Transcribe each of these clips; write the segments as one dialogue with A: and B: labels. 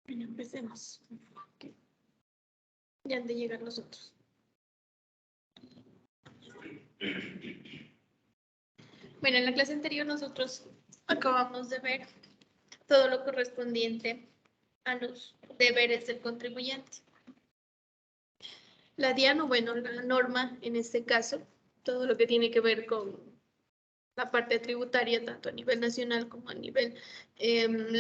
A: Bueno, empecemos. Okay. Ya han de llegar los otros. Bueno, en la clase anterior nosotros acabamos de ver todo lo correspondiente a los deberes del contribuyente. La DIAN, o bueno, la norma en este caso, todo lo que tiene que ver con la parte tributaria, tanto a nivel nacional como a nivel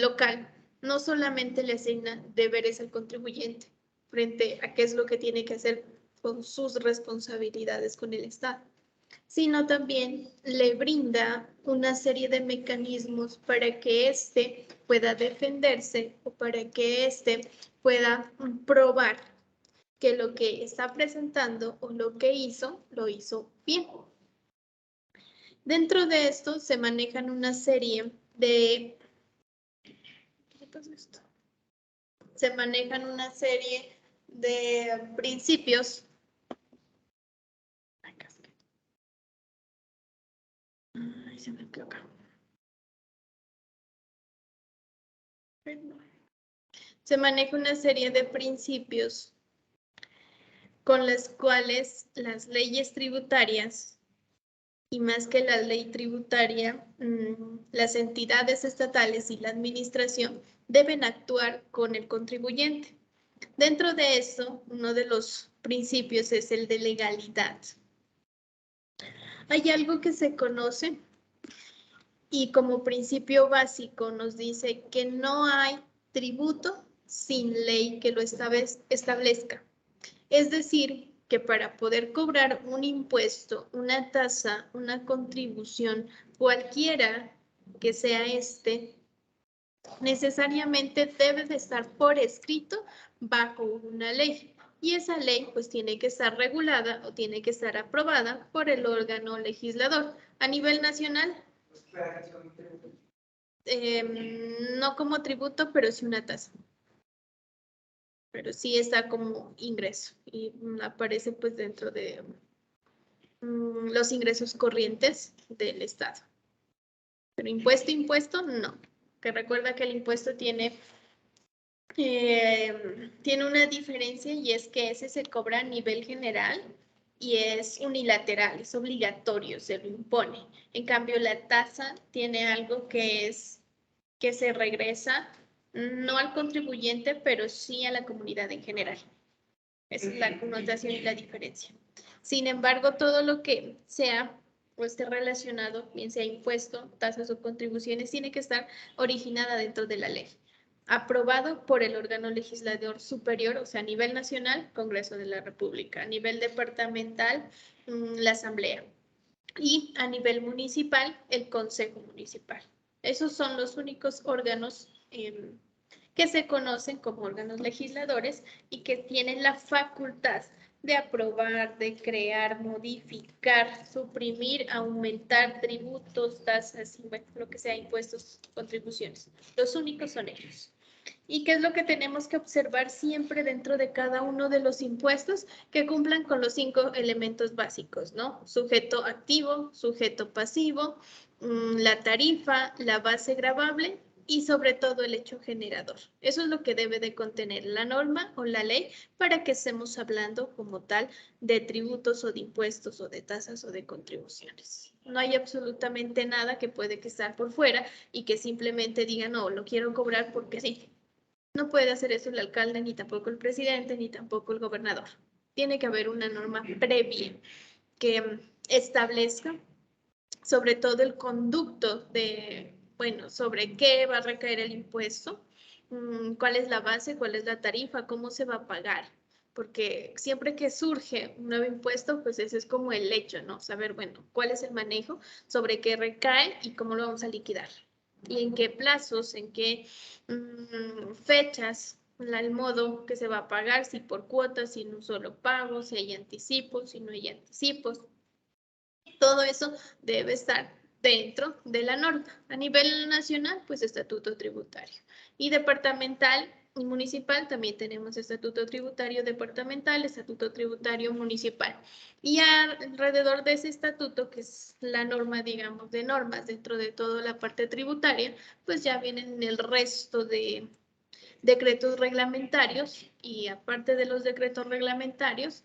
A: local, no solamente le asigna deberes al contribuyente frente a qué es lo que tiene que hacer con sus responsabilidades con el Estado, sino también le brinda una serie de mecanismos para que éste pueda defenderse o para que éste pueda probar que lo que está presentando o lo que hizo, lo hizo bien. Dentro de esto se manejan una serie de... Se manejan una serie de principios. Ay, se me quedó acá. Se maneja una serie de principios con las cuales las leyes tributarias, y más que la ley tributaria, las entidades estatales y la administración deben actuar con el contribuyente. Dentro de esto, uno de los principios es el de legalidad. Hay algo que se conoce y como principio básico nos dice que no hay tributo sin ley que lo establezca. Es decir, que para poder cobrar un impuesto, una tasa, una contribución, cualquiera que sea necesariamente debe de estar por escrito bajo una ley. Y esa ley pues tiene que estar regulada o tiene que estar aprobada por el órgano legislador. A nivel nacional, no como tributo, pero sí una tasa. Pero sí está como ingreso y aparece pues dentro de los ingresos corrientes del Estado. Pero impuesto, no. Que recuerda que el impuesto tiene una diferencia y es que ese se cobra a nivel general y es unilateral, es obligatorio, se lo impone. En cambio, la tasa tiene algo que se regresa no al contribuyente, pero sí a la comunidad en general. Esa es la connotación y la diferencia. Sin embargo, todo lo que sea o esté relacionado, bien sea impuesto, tasas o contribuciones, tiene que estar originada dentro de la ley. Aprobado por el órgano legislador superior, o sea, a nivel nacional, Congreso de la República. A nivel departamental, la Asamblea. Y a nivel municipal, el Consejo Municipal. Esos son los únicos órganos que se conocen como órganos legisladores y que tienen la facultad de aprobar, de crear, modificar, suprimir, aumentar tributos, tasas, bueno, lo que sea, impuestos, contribuciones. Los únicos son ellos. ¿Y qué es lo que tenemos que observar siempre dentro de cada uno de los impuestos? Que cumplan con los 5 elementos básicos, ¿no? Sujeto activo, sujeto pasivo, la tarifa, la base gravable y sobre todo el hecho generador. Eso es lo que debe de contener la norma o la ley para que estemos hablando como tal de tributos o de impuestos o de tasas o de contribuciones. No hay absolutamente nada que puede estar por fuera y que simplemente diga, no, lo quiero cobrar porque sí. No puede hacer eso el alcalde, ni tampoco el presidente, ni tampoco el gobernador. Tiene que haber una norma previa que establezca sobre todo el conducto de, bueno, sobre qué va a recaer el impuesto, cuál es la base, cuál es la tarifa, cómo se va a pagar. Porque siempre que surge un nuevo impuesto, pues ese es como el hecho, ¿no? Saber, bueno, cuál es el manejo, sobre qué recae y cómo lo vamos a liquidar. Y en qué plazos, en qué fechas, el modo que se va a pagar, si por cuotas, si en un solo pago, si hay anticipos, si no hay anticipos. Todo eso debe estar dentro de la norma. A nivel nacional, pues estatuto tributario. Y departamental y municipal también tenemos estatuto tributario departamental, estatuto tributario municipal. Y alrededor de ese estatuto, que es la norma, digamos, de normas dentro de toda la parte tributaria, pues ya vienen el resto de decretos reglamentarios y aparte de los decretos reglamentarios,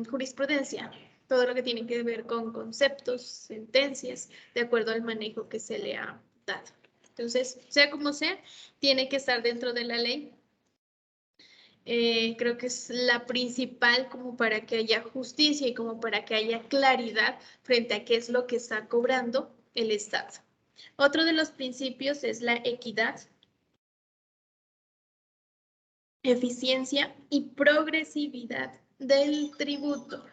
A: jurisprudencia, todo lo que tiene que ver con conceptos, sentencias, de acuerdo al manejo que se le ha dado. Entonces, sea como sea, tiene que estar dentro de la ley. Creo que es la principal como para que haya justicia y como para que haya claridad frente a qué es lo que está cobrando el Estado. Otro de los principios es la equidad, eficiencia y progresividad del tributo.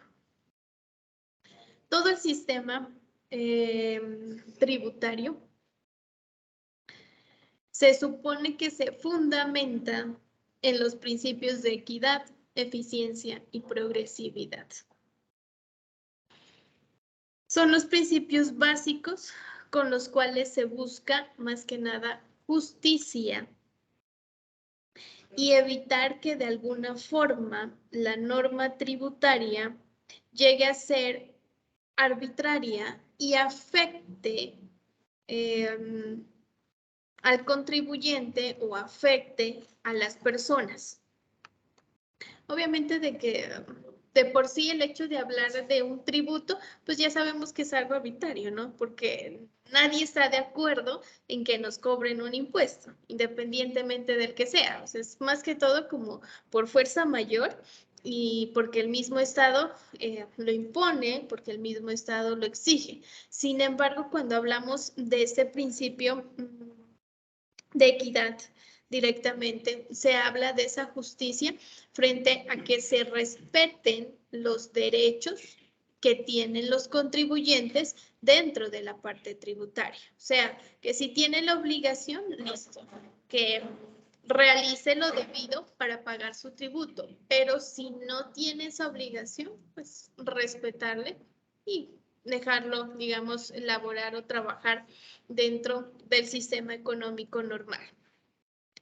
A: Todo el sistema tributario se supone que se fundamenta en los principios de equidad, eficiencia y progresividad. Son los principios básicos con los cuales se busca más que nada justicia y evitar que de alguna forma la norma tributaria llegue a ser arbitraria y afecte al contribuyente o afecte a las personas. Obviamente de que de por sí el hecho de hablar de un tributo, pues ya sabemos que es algo arbitrario, ¿no? Porque nadie está de acuerdo en que nos cobren un impuesto, independientemente del que sea. O sea, es más que todo como por fuerza mayor y porque el mismo Estado lo impone, porque el mismo Estado lo exige. Sin embargo, cuando hablamos de este principio de equidad directamente, se habla de esa justicia frente a que se respeten los derechos que tienen los contribuyentes dentro de la parte tributaria. O sea, que si tiene la obligación, listo, que realice lo debido para pagar su tributo, pero si no tiene esa obligación, pues respetarle y dejarlo, digamos, elaborar o trabajar dentro del sistema económico normal.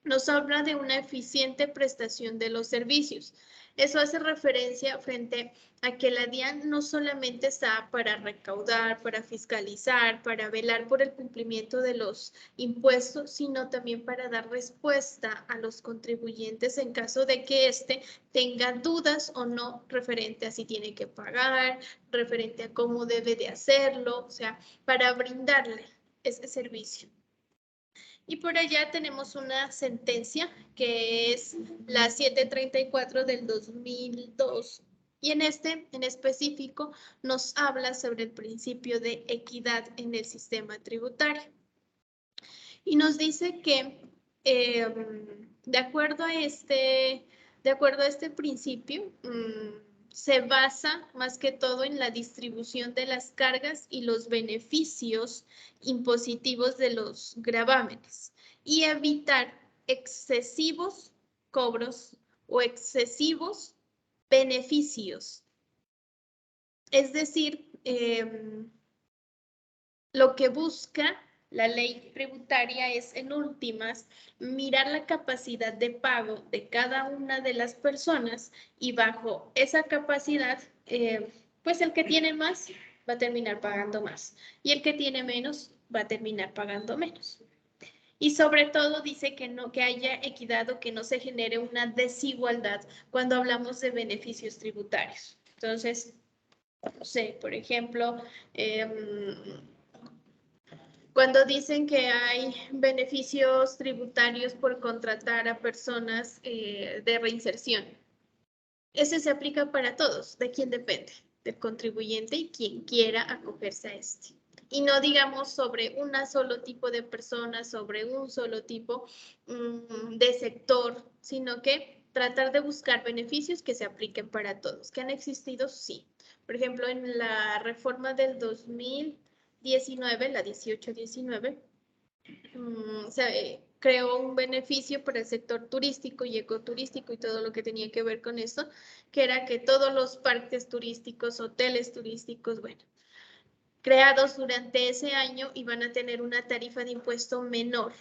A: Nos habla de una eficiente prestación de los servicios. Eso hace referencia frente a que la DIAN no solamente está para recaudar, para fiscalizar, para velar por el cumplimiento de los impuestos, sino también para dar respuesta a los contribuyentes en caso de que éste tenga dudas o no referente a si tiene que pagar, referente a cómo debe de hacerlo, o sea, para brindarle ese servicio. Y por allá tenemos una sentencia que es la 734 del 2002. Y en este, en específico, nos habla sobre el principio de equidad en el sistema tributario. Y nos dice que de acuerdo a este principio, se basa más que todo en la distribución de las cargas y los beneficios impositivos de los gravámenes y evitar excesivos cobros o excesivos beneficios. Es decir, lo que busca la ley tributaria es, en últimas, mirar la capacidad de pago de cada una de las personas y bajo esa capacidad, pues el que tiene más va a terminar pagando más y el que tiene menos va a terminar pagando menos. Y sobre todo dice que no, que haya equidad o que no se genere una desigualdad cuando hablamos de beneficios tributarios. Entonces, no sé, por ejemplo, cuando dicen que hay beneficios tributarios por contratar a personas de reinserción, ese se aplica para todos. ¿De quién depende? Del contribuyente y quien quiera acogerse a este. Y no digamos sobre un solo tipo de personas, sobre un solo tipo de sector, sino que tratar de buscar beneficios que se apliquen para todos. ¿Que han existido? Sí. Por ejemplo, en la reforma del 2019, la 18-19, se creó un beneficio para el sector turístico y ecoturístico y todo lo que tenía que ver con eso, que era que todos los parques turísticos, hoteles turísticos, bueno, creados durante ese año iban a tener una tarifa de impuesto menor.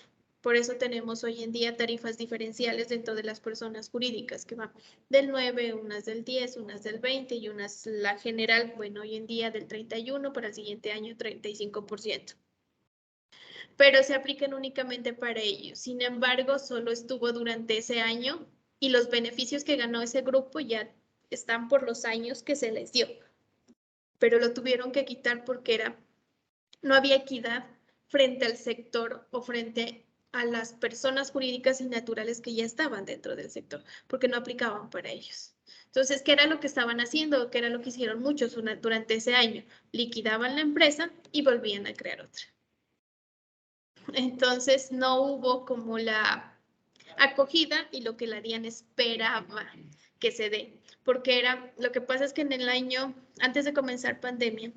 A: Por eso tenemos hoy en día tarifas diferenciales dentro de las personas jurídicas, que van del 9, unas del 10, unas del 20 y unas la general, bueno, hoy en día del 31, para el siguiente año 35%. Pero se aplican únicamente para ellos. Sin embargo, solo estuvo durante ese año y los beneficios que ganó ese grupo ya están por los años que se les dio. Pero lo tuvieron que quitar porque no había equidad frente al sector o frente a las personas jurídicas y naturales que ya estaban dentro del sector, porque no aplicaban para ellos. Entonces, ¿qué era lo que estaban haciendo? ¿Qué era lo que hicieron muchos durante ese año? Liquidaban la empresa y volvían a crear otra. Entonces no hubo como la acogida y lo que la DIAN esperaba que se dé, porque lo que pasa es que en el año, antes de comenzar pandemia,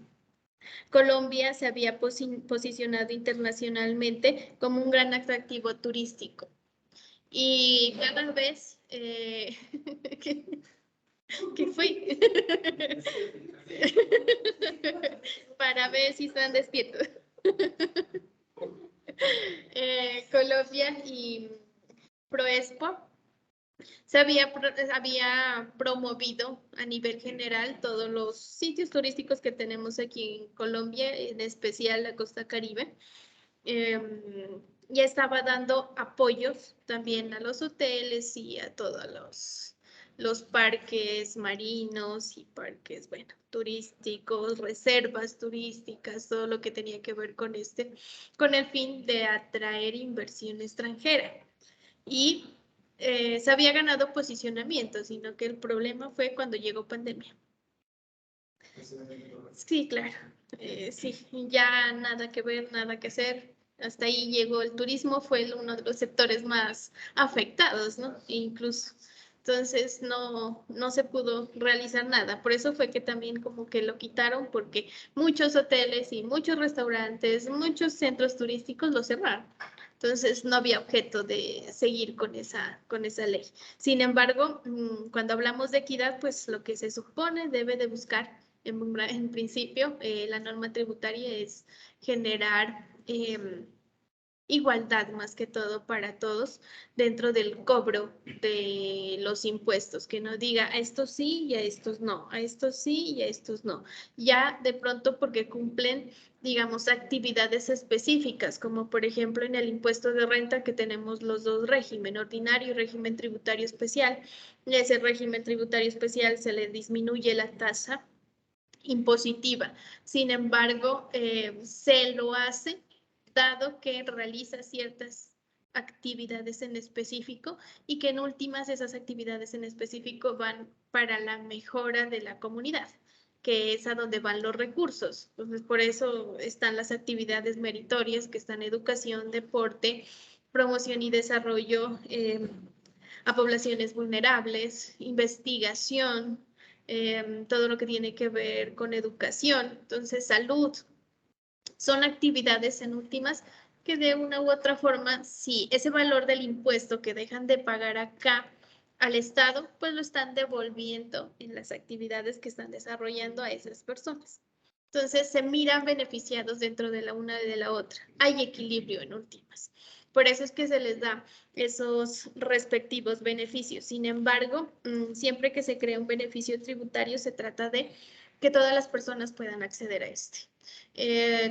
A: Colombia se había posicionado internacionalmente como un gran atractivo turístico. Y cada vez ¿qué fue? Para ver si están despiertos. Colombia y Proexpo se había promovido a nivel general todos los sitios turísticos que tenemos aquí en Colombia, en especial la costa Caribe. Ya estaba dando apoyos también a los hoteles y a todos los parques marinos y parques, bueno, turísticos, reservas turísticas, todo lo que tenía que ver con con el fin de atraer inversión extranjera. Y se había ganado posicionamiento, sino que el problema fue cuando llegó pandemia. Sí, claro. Sí, ya nada que ver, nada que hacer. Hasta ahí llegó el turismo, fue uno de los sectores más afectados, ¿no? Incluso. Entonces no se pudo realizar nada. Por eso fue que también como que lo quitaron, porque muchos hoteles y muchos restaurantes, muchos centros turísticos lo cerraron. Entonces no había objeto de seguir con esa ley. Sin embargo, cuando hablamos de equidad, pues lo que se supone debe de buscar en principio, la norma tributaria es generar igualdad más que todo para todos dentro del cobro de los impuestos, que no diga a estos sí y a estos no, a estos sí y a estos no. Ya de pronto porque cumplen, digamos, actividades específicas, como por ejemplo en el impuesto de renta que tenemos los dos régimen ordinario y régimen tributario especial. En ese régimen tributario especial se le disminuye la tasa impositiva. Sin embargo, se lo hace dado que realiza ciertas actividades en específico y que en últimas esas actividades en específico van para la mejora de la comunidad, que es a donde van los recursos. Entonces, por eso están las actividades meritorias, que están educación, deporte, promoción y desarrollo a poblaciones vulnerables, investigación, todo lo que tiene que ver con educación, entonces salud. Son actividades en últimas que de una u otra forma, si ese valor del impuesto que dejan de pagar acá al Estado, pues lo están devolviendo en las actividades que están desarrollando a esas personas. Entonces se miran beneficiados dentro de la una y de la otra. Hay equilibrio en últimas. Por eso es que se les da esos respectivos beneficios. Sin embargo, siempre que se crea un beneficio tributario, se trata de que todas las personas puedan acceder a este.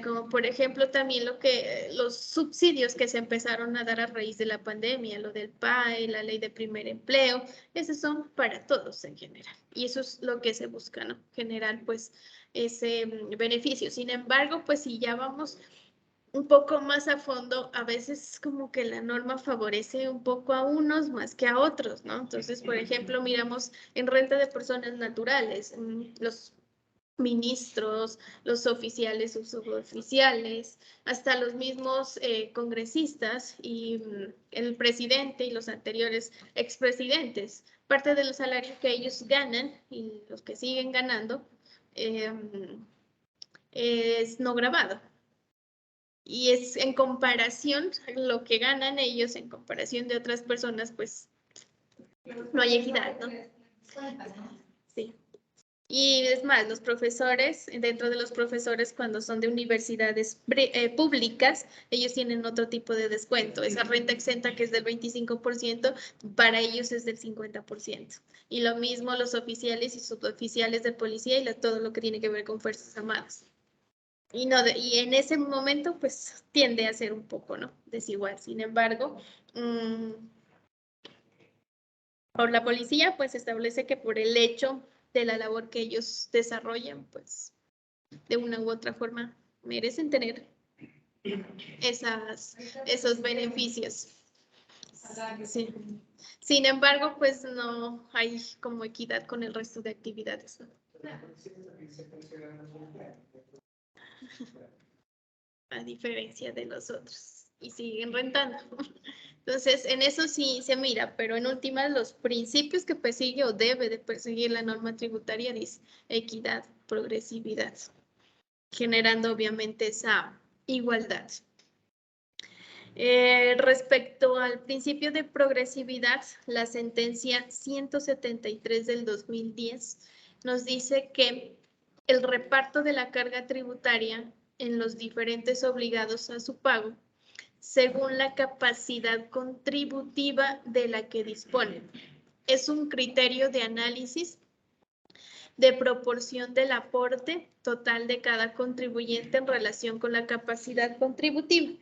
A: Como por ejemplo también los subsidios que se empezaron a dar a raíz de la pandemia, lo del PAE, la ley de primer empleo, esos son para todos en general. Y eso es lo que se busca, ¿no? Generar pues ese beneficio. Sin embargo, pues si ya vamos un poco más a fondo, a veces como que la norma favorece un poco a unos más que a otros, ¿no? Entonces, por ejemplo, miramos en renta de personas naturales, los ministros, los oficiales o suboficiales, hasta los mismos congresistas y el presidente y los anteriores expresidentes. Parte de los salarios que ellos ganan y los que siguen ganando es no grabado. Y es en comparación, lo que ganan ellos en comparación de otras personas, pues no hay equidad, ¿no? Sí. Y es más, los profesores, dentro de los profesores, cuando son de universidades públicas, ellos tienen otro tipo de descuento. Esa renta exenta que es del 25%, para ellos es del 50%. Y lo mismo los oficiales y suboficiales de policía y todo lo que tiene que ver con Fuerzas Armadas. Y en ese momento, pues, tiende a ser un poco, ¿no? Desigual. Sin embargo, por la policía, pues, establece que por el hecho de la labor que ellos desarrollan, pues, de una u otra forma, merecen tener esos beneficios. Sí. Sin embargo, pues, no hay como equidad con el resto de actividades, ¿no? A diferencia de los otros. Y siguen rentando. Entonces, en eso sí se mira, pero en últimas los principios que persigue o debe de perseguir la norma tributaria es equidad, progresividad, generando obviamente esa igualdad. Respecto al principio de progresividad, la sentencia 173 del 2010 nos dice que el reparto de la carga tributaria en los diferentes obligados a su pago, según la capacidad contributiva de la que disponen. Es un criterio de análisis de proporción del aporte total de cada contribuyente en relación con la capacidad contributiva.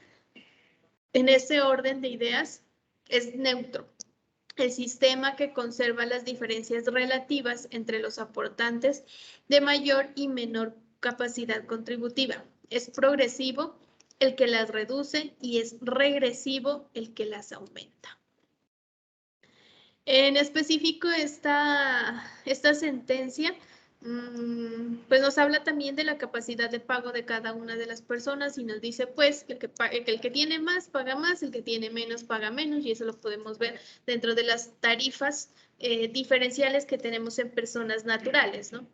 A: En ese orden de ideas, es neutro. El sistema que conserva las diferencias relativas entre los aportantes de mayor y menor capacidad contributiva. Es progresivo el que las reduce y es regresivo el que las aumenta. En específico, esta sentencia pues nos habla también de la capacidad de pago de cada una de las personas y nos dice pues que el que tiene más paga más, el que tiene menos paga menos, y eso lo podemos ver dentro de las tarifas diferenciales que tenemos en personas naturales, ¿no?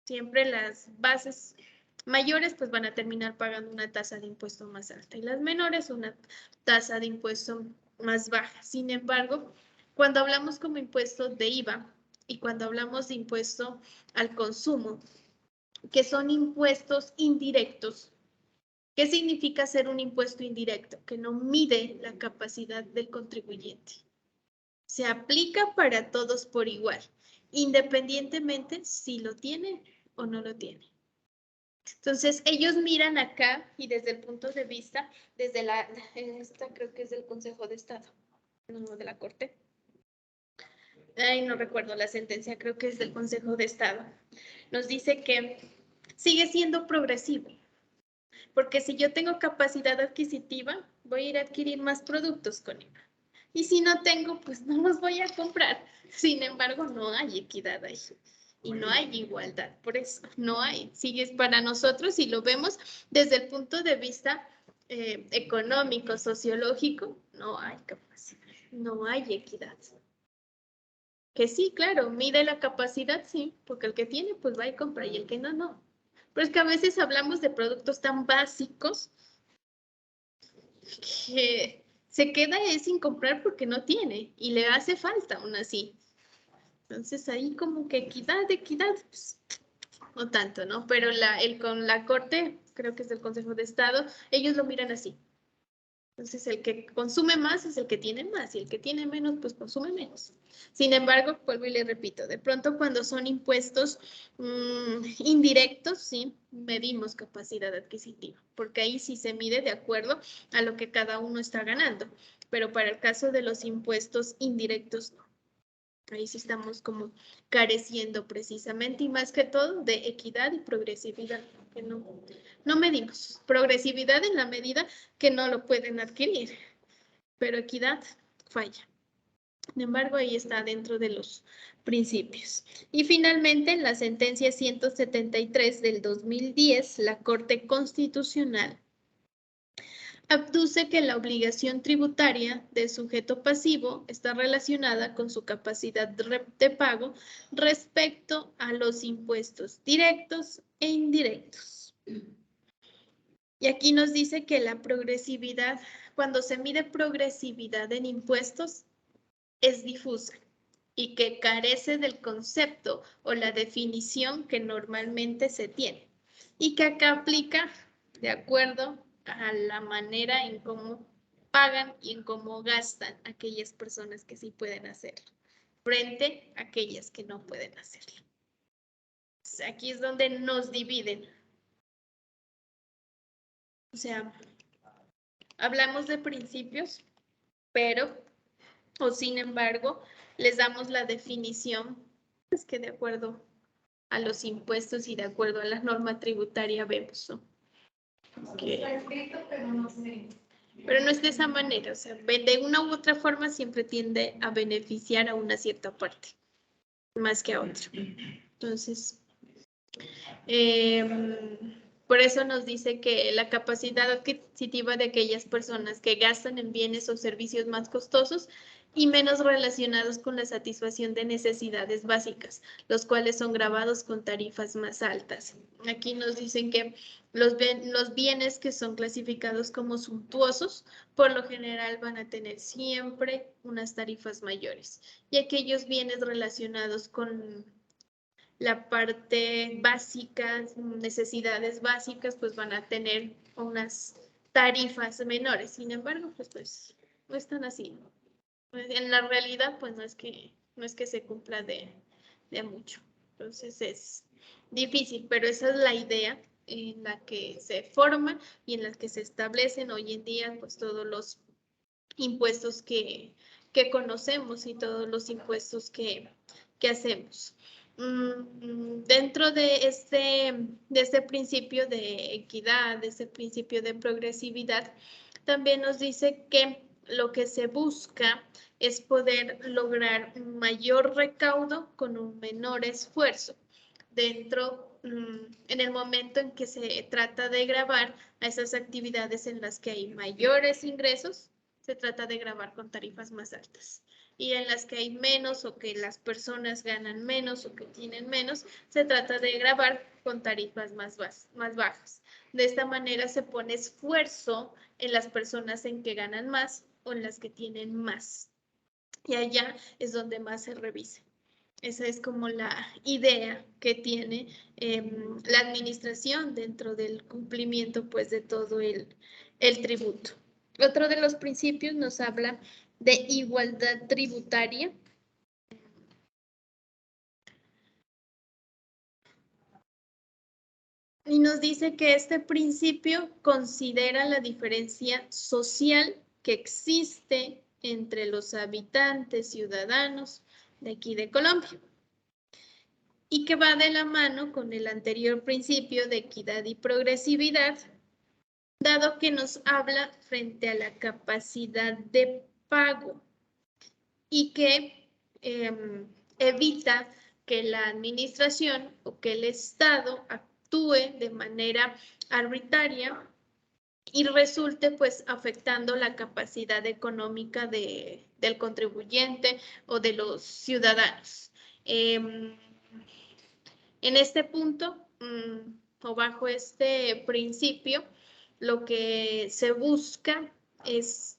A: Siempre las bases mayores pues van a terminar pagando una tasa de impuesto más alta y las menores una tasa de impuesto más baja. Sin embargo, cuando hablamos como impuesto de IVA y cuando hablamos de impuesto al consumo, que son impuestos indirectos, ¿qué significa ser un impuesto indirecto? Que no mide la capacidad del contribuyente. Se aplica para todos por igual, independientemente si lo tiene o no lo tiene. Entonces, ellos miran acá y desde el punto de vista, desde esta creo que es del Consejo de Estado, no de la Corte. Ay, no recuerdo la sentencia, creo que es del Consejo de Estado. Nos dice que sigue siendo progresivo, porque si yo tengo capacidad adquisitiva, voy a ir a adquirir más productos con IVA. Y si no tengo, pues no los voy a comprar. Sin embargo, no hay equidad ahí. Y no hay igualdad, por eso no hay. Sigue para nosotros, si lo vemos desde el punto de vista económico, sociológico, no hay capacidad, no hay equidad. Que sí, claro, mide la capacidad, sí, porque el que tiene, pues va y compra, y el que no, no. Pero es que a veces hablamos de productos tan básicos que se queda sin comprar porque no tiene y le hace falta aún así. Entonces ahí como que equidad, pues, no tanto, ¿no? Pero con la Corte, creo que es del Consejo de Estado, ellos lo miran así. Entonces, el que consume más es el que tiene más y el que tiene menos, pues consume menos. Sin embargo, vuelvo y le repito, de pronto cuando son impuestos indirectos, sí, medimos capacidad adquisitiva, porque ahí sí se mide de acuerdo a lo que cada uno está ganando. Pero para el caso de los impuestos indirectos, no. Ahí sí estamos como careciendo precisamente y más que todo de equidad y progresividad, que no medimos. Progresividad en la medida que no lo pueden adquirir, pero equidad falla. Sin embargo, ahí está dentro de los principios. Y finalmente, en la sentencia 173 del 2010, la Corte Constitucional abduce que la obligación tributaria del sujeto pasivo está relacionada con su capacidad de pago respecto a los impuestos directos e indirectos. Y aquí nos dice que la progresividad, cuando se mide progresividad en impuestos, es difusa y que carece del concepto o la definición que normalmente se tiene. Y que acá aplica de acuerdo a la manera en cómo pagan y en cómo gastan aquellas personas que sí pueden hacerlo, frente a aquellas que no pueden hacerlo. Aquí es donde nos dividen. O sea, hablamos de principios, pero, o sin embargo, les damos la definición, pues que de acuerdo a los impuestos y de acuerdo a la norma tributaria vemos, ¿no? Pero no es de esa manera, o sea, de una u otra forma siempre tiende a beneficiar a una cierta parte, más que a otra. Entonces, por eso nos dice que la capacidad adquisitiva de aquellas personas que gastan en bienes o servicios más costosos y menos relacionados con la satisfacción de necesidades básicas, los cuales son gravados con tarifas más altas. Aquí nos dicen que los bienes que son clasificados como suntuosos, por lo general van a tener siempre unas tarifas mayores. Y aquellos bienes relacionados con la parte básica, necesidades básicas, pues van a tener unas tarifas menores. Sin embargo, pues no están así. En la realidad, pues no es que se cumpla de mucho. Entonces es difícil, pero esa es la idea en la que se forma y en la que se establecen hoy en día, pues todos los impuestos que conocemos y todos los impuestos que hacemos. Dentro de este principio de equidad, de este principio de progresividad, también nos dice que lo que se busca es poder lograr un mayor recaudo con un menor esfuerzo en el momento en que se trata de gravar a esas actividades en las que hay mayores ingresos, se trata de grabar con tarifas más altas. Y en las que hay menos o que las personas ganan menos o que tienen menos, se trata de grabar con tarifas más bajas. De esta manera se pone esfuerzo en las personas en que ganan más o en las que tienen más. Y allá es donde más se revisa. Esa es como la idea que tiene la administración dentro del cumplimiento pues de todo el tributo. Otro de los principios nos habla de igualdad tributaria. Y nos dice que este principio considera la diferencia social que existe entre los habitantes ciudadanos de aquí de Colombia y que va de la mano con el anterior principio de equidad y progresividad, dado que nos habla frente a la capacidad de pago y que evita que la administración o que el Estado actúe de manera arbitraria y resulte pues afectando la capacidad económica del contribuyente o de los ciudadanos. En este punto, o bajo este principio, lo que se busca es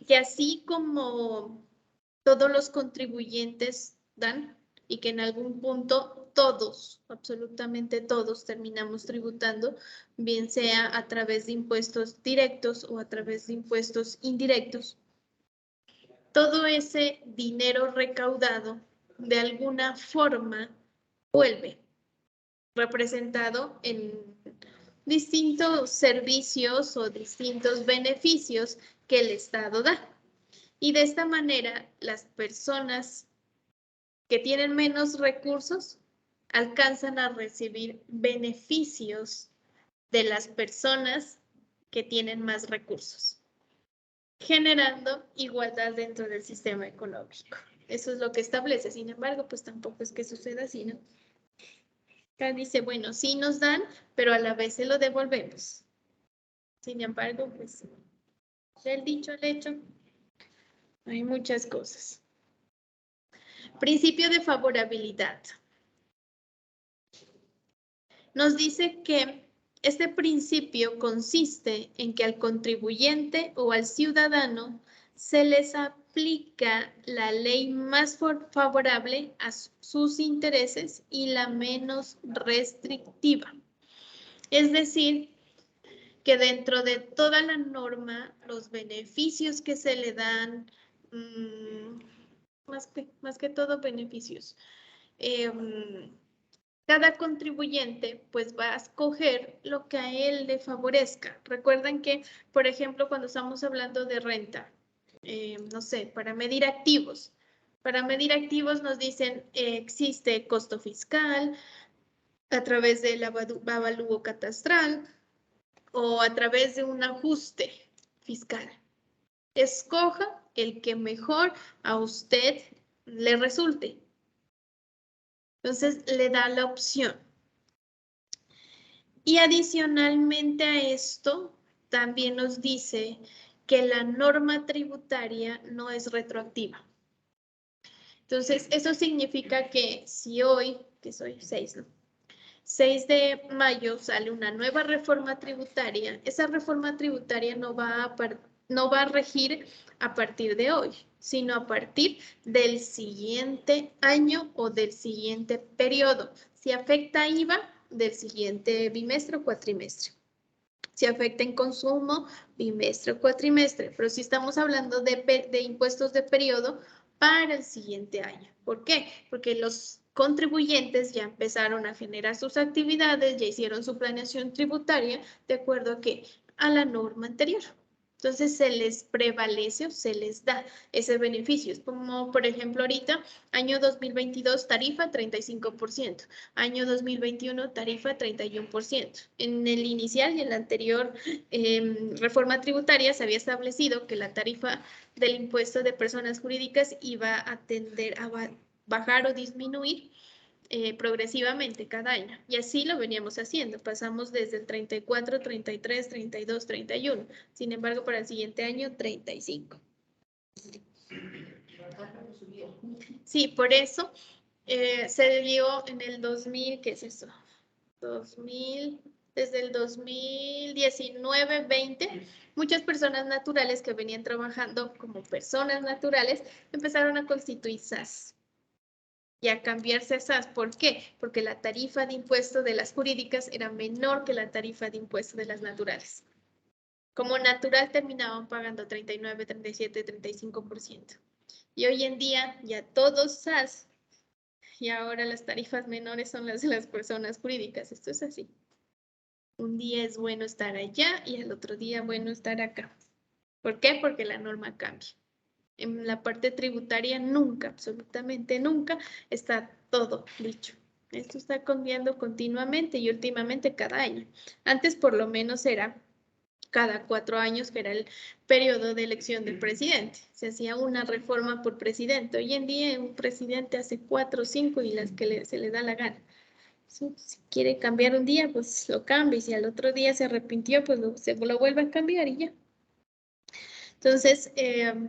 A: que así como todos los contribuyentes dan y que en algún punto todos, absolutamente todos, terminamos tributando, bien sea a través de impuestos directos o a través de impuestos indirectos. Todo ese dinero recaudado de alguna forma vuelve representado en distintos servicios o distintos beneficios que el Estado da. Y de esta manera, las personas que tienen menos recursos alcanzan a recibir beneficios de las personas que tienen más recursos, generando igualdad dentro del sistema económico. Eso es lo que establece. Sin embargo, pues tampoco es que suceda así, ¿no? Acá dice, bueno, sí nos dan, pero a la vez se lo devolvemos. Sin embargo, pues del dicho al hecho, hay muchas cosas. Principio de favorabilidad. Nos dice que este principio consiste en que al contribuyente o al ciudadano se les aplica la ley más favorable a sus intereses y la menos restrictiva. Es decir, que dentro de toda la norma, los beneficios que se le dan, más que todo beneficios, cada contribuyente pues va a escoger lo que a él le favorezca. Recuerden que, por ejemplo, cuando estamos hablando de renta, no sé, para medir activos nos dicen existe costo fiscal a través del avalúo catastral o a través de un ajuste fiscal. Escoja el que mejor a usted le resulte. Entonces, le da la opción. Y adicionalmente a esto, también nos dice que la norma tributaria no es retroactiva. Entonces, eso significa que si hoy, que soy 6, ¿no? 6 de mayo sale una nueva reforma tributaria, esa reforma tributaria no va a regir a partir de hoy, sino a partir del siguiente año o del siguiente periodo. Si afecta IVA, del siguiente bimestre o cuatrimestre. Si afecta en consumo, bimestre o cuatrimestre. Pero si estamos hablando de impuestos de periodo, para el siguiente año. ¿Por qué? Porque los contribuyentes ya empezaron a generar sus actividades, ya hicieron su planeación tributaria de acuerdo a la norma anterior. Entonces se les prevalece o se les da ese beneficio. Es como, por ejemplo, ahorita, año 2022, tarifa 35%, año 2021, tarifa 31%. En el inicial y en la anterior reforma tributaria se había establecido que la tarifa del impuesto de personas jurídicas iba a tender a bajar o disminuir progresivamente cada año. Y así lo veníamos haciendo. Pasamos desde el 34, 33, 32, 31. Sin embargo, para el siguiente año, 35. Sí, por eso se dio en el 2000, ¿qué es eso? 2000, desde el 2019-20, muchas personas naturales que venían trabajando como personas naturales empezaron a constituir SAS y a cambiarse a SAS. ¿Por qué? Porque la tarifa de impuesto de las jurídicas era menor que la tarifa de impuesto de las naturales. Como natural terminaban pagando 39, 37, 35%. Y hoy en día ya todos SAS y ahora las tarifas menores son las de las personas jurídicas. Esto es así. Un día es bueno estar allá y al otro día bueno estar acá. ¿Por qué? Porque la norma cambia. En la parte tributaria nunca, absolutamente nunca, está todo dicho. Esto está cambiando continuamente y últimamente cada año. Antes por lo menos era cada 4 años, que era el periodo de elección del presidente. Se hacía una reforma por presidente. Hoy en día un presidente hace 4 o 5 y las que se le da la gana. Si quiere cambiar un día, pues lo cambia. Y si al otro día se arrepintió, pues se lo vuelve a cambiar y ya. Entonces,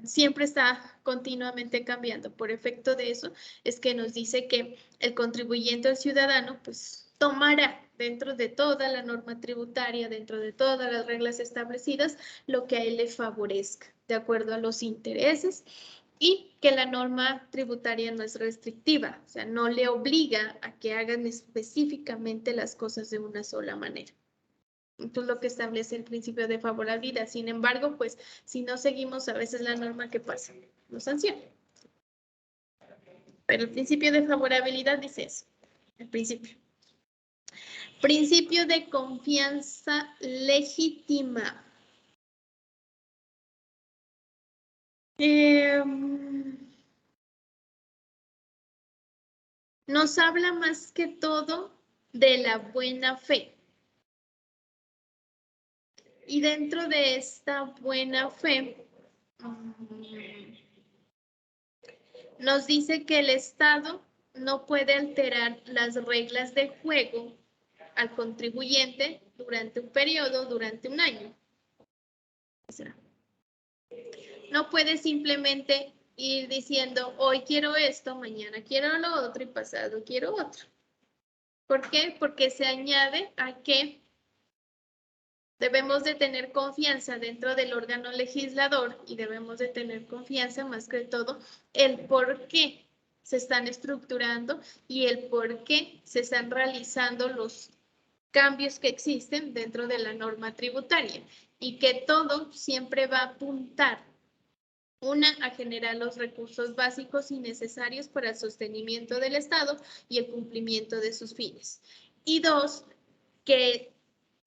A: siempre está continuamente cambiando. Por efecto de eso, es que nos dice que el contribuyente o el ciudadano, pues, tomará dentro de toda la norma tributaria, dentro de todas las reglas establecidas, lo que a él le favorezca, de acuerdo a los intereses y que la norma tributaria no es restrictiva, o sea, no le obliga a que hagan específicamente las cosas de una sola manera. Esto es lo que establece el principio de favorabilidad. Sin embargo, pues, si no seguimos a veces la norma, ¿qué pasa? Nos sanciona. Pero el principio de favorabilidad dice eso, el principio. Principio de confianza legítima. Nos habla más que todo de la buena fe. Y dentro de esta buena fe, nos dice que el Estado no puede alterar las reglas de juego al contribuyente durante un periodo, durante un año. No puede simplemente ir diciendo, hoy quiero esto, mañana quiero lo otro y pasado quiero otro. ¿Por qué? Porque se añade a que debemos de tener confianza dentro del órgano legislador y debemos de tener confianza más que todo el por qué se están estructurando y el por qué se están realizando los cambios que existen dentro de la norma tributaria y que todo siempre va a apuntar a generar los recursos básicos y necesarios para el sostenimiento del Estado y el cumplimiento de sus fines. Y dos, que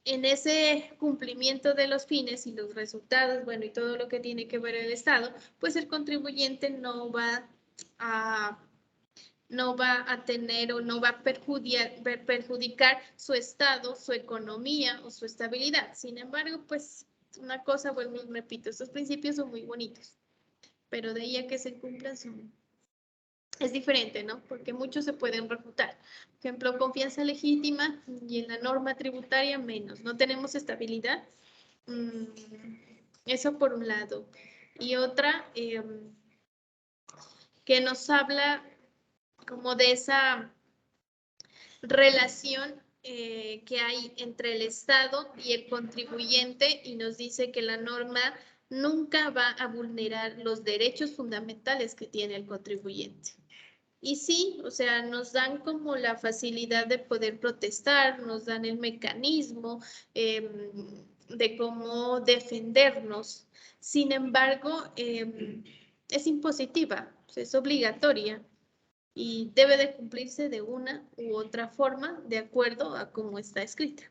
A: en ese cumplimiento de los fines y los resultados, bueno, y todo lo que tiene que ver el Estado, pues el contribuyente no va a tener o no va a perjudicar su estado, su economía o su estabilidad. Sin embargo, pues una cosa, vuelvo y repito, estos principios son muy bonitos, pero de ahí a que se cumplan es diferente, ¿no? Porque muchos se pueden refutar. Por ejemplo, confianza legítima y en la norma tributaria menos. No tenemos estabilidad. Eso por un lado. Y otra, que nos habla como de esa relación que hay entre el Estado y el contribuyente y nos dice que la norma nunca va a vulnerar los derechos fundamentales que tiene el contribuyente. Y sí, o sea, nos dan como la facilidad de poder protestar, nos dan el mecanismo de cómo defendernos. Sin embargo, es impositiva, es obligatoria y debe de cumplirse de una u otra forma de acuerdo a cómo está escrita.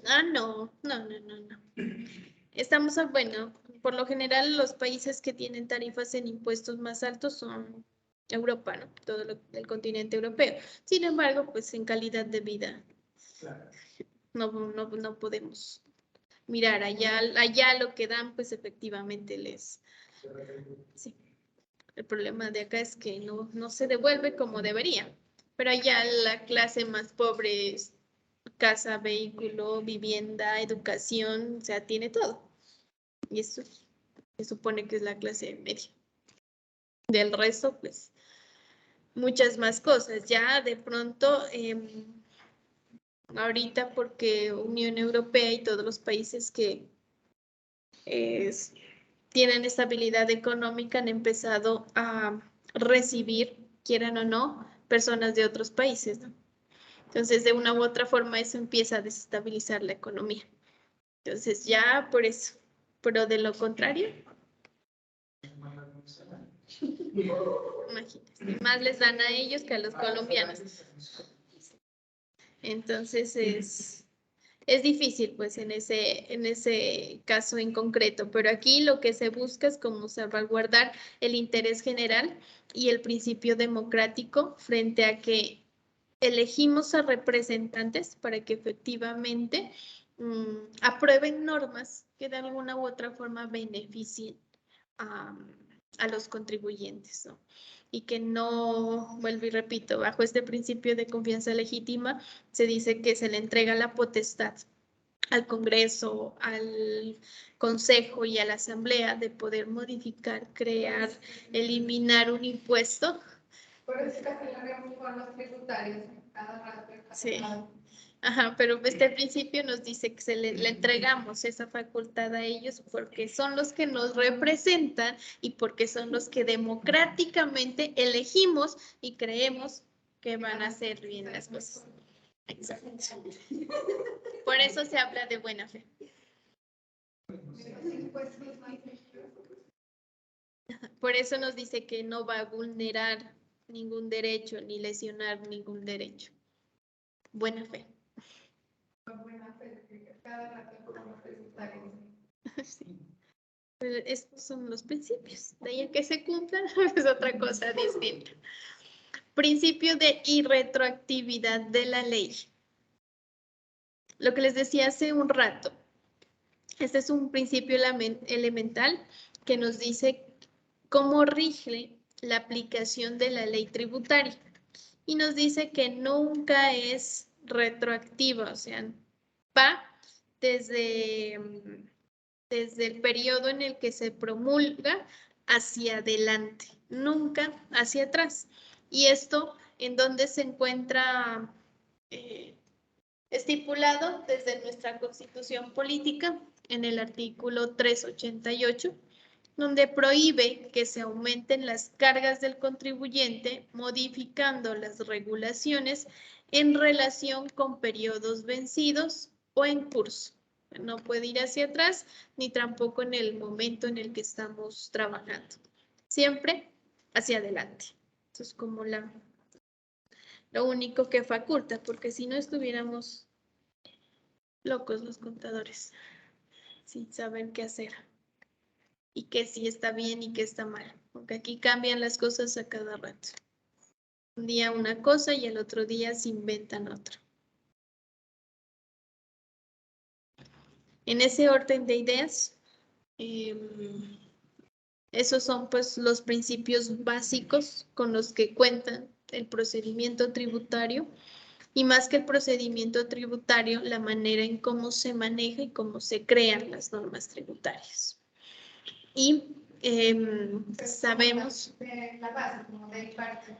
A: Ah, no. Estamos, bueno, por lo general los países que tienen tarifas en impuestos más altos son Europa, ¿no? Todo el continente europeo. Sin embargo, pues en calidad de vida no podemos mirar allá lo que dan, pues efectivamente sí. El problema de acá es que no se devuelve como debería, pero allá la clase más pobre es casa, vehículo, vivienda, educación, o sea, tiene todo. Y eso se supone que es la clase media. Del resto, pues, muchas más cosas. Ya de pronto, ahorita porque Unión Europea y todos los países que tienen estabilidad económica han empezado a recibir, quieran o no, personas de otros países, ¿no? Entonces, de una u otra forma, eso empieza a desestabilizar la economía. Entonces, ya por eso, pero de lo contrario, imagínate, más les dan a ellos que a los colombianos. Entonces, es difícil, pues, en ese caso en concreto, pero aquí lo que se busca es como salvaguardar el interés general y el principio democrático frente a que elegimos a representantes para que efectivamente aprueben normas que de alguna u otra forma beneficien a los contribuyentes, ¿no? Y que no, vuelvo y repito, bajo este principio de confianza legítima, se dice que se le entrega la potestad al Congreso, al Consejo y a la Asamblea de poder modificar, crear, eliminar un impuesto
B: Por eso casi lo vemos con los tributarios, cada rato.
A: Sí. Ajá, pero desde el principio nos dice que le entregamos esa facultad a ellos porque son los que nos representan y porque son los que democráticamente elegimos y creemos que van a hacer bien las cosas. Exacto. Por eso se habla de buena fe. Por eso nos dice que no va a vulnerar ningún derecho ni lesionar ningún derecho. Buena fe.
B: Buena fe, cada rato con los tributarios.
A: Sí. Pero estos son los principios. De ahí a que se cumplan es otra cosa distinta. Principio de irretroactividad de la ley. Lo que les decía hace un rato. Este es un principio elemental que nos dice cómo rige la aplicación de la ley tributaria. Y nos dice que nunca es retroactiva, o sea, va desde el periodo en el que se promulga hacia adelante, nunca hacia atrás. Y esto en donde se encuentra estipulado desde nuestra Constitución Política en el artículo 388, donde prohíbe que se aumenten las cargas del contribuyente modificando las regulaciones en relación con periodos vencidos o en curso. No puede ir hacia atrás ni tampoco en el momento en el que estamos trabajando. Siempre hacia adelante. Eso es como lo único que faculta, porque si no estuviéramos locos los contadores, sin saber qué hacer y qué sí está bien y qué está mal, porque aquí cambian las cosas a cada rato. Un día una cosa y el otro día se inventan otra. En ese orden de ideas, esos son pues los principios básicos con los que cuentan el procedimiento tributario y más que el procedimiento tributario, la manera en cómo se maneja y cómo se crean las normas tributarias. Y sabemos...
B: La base, como de parte.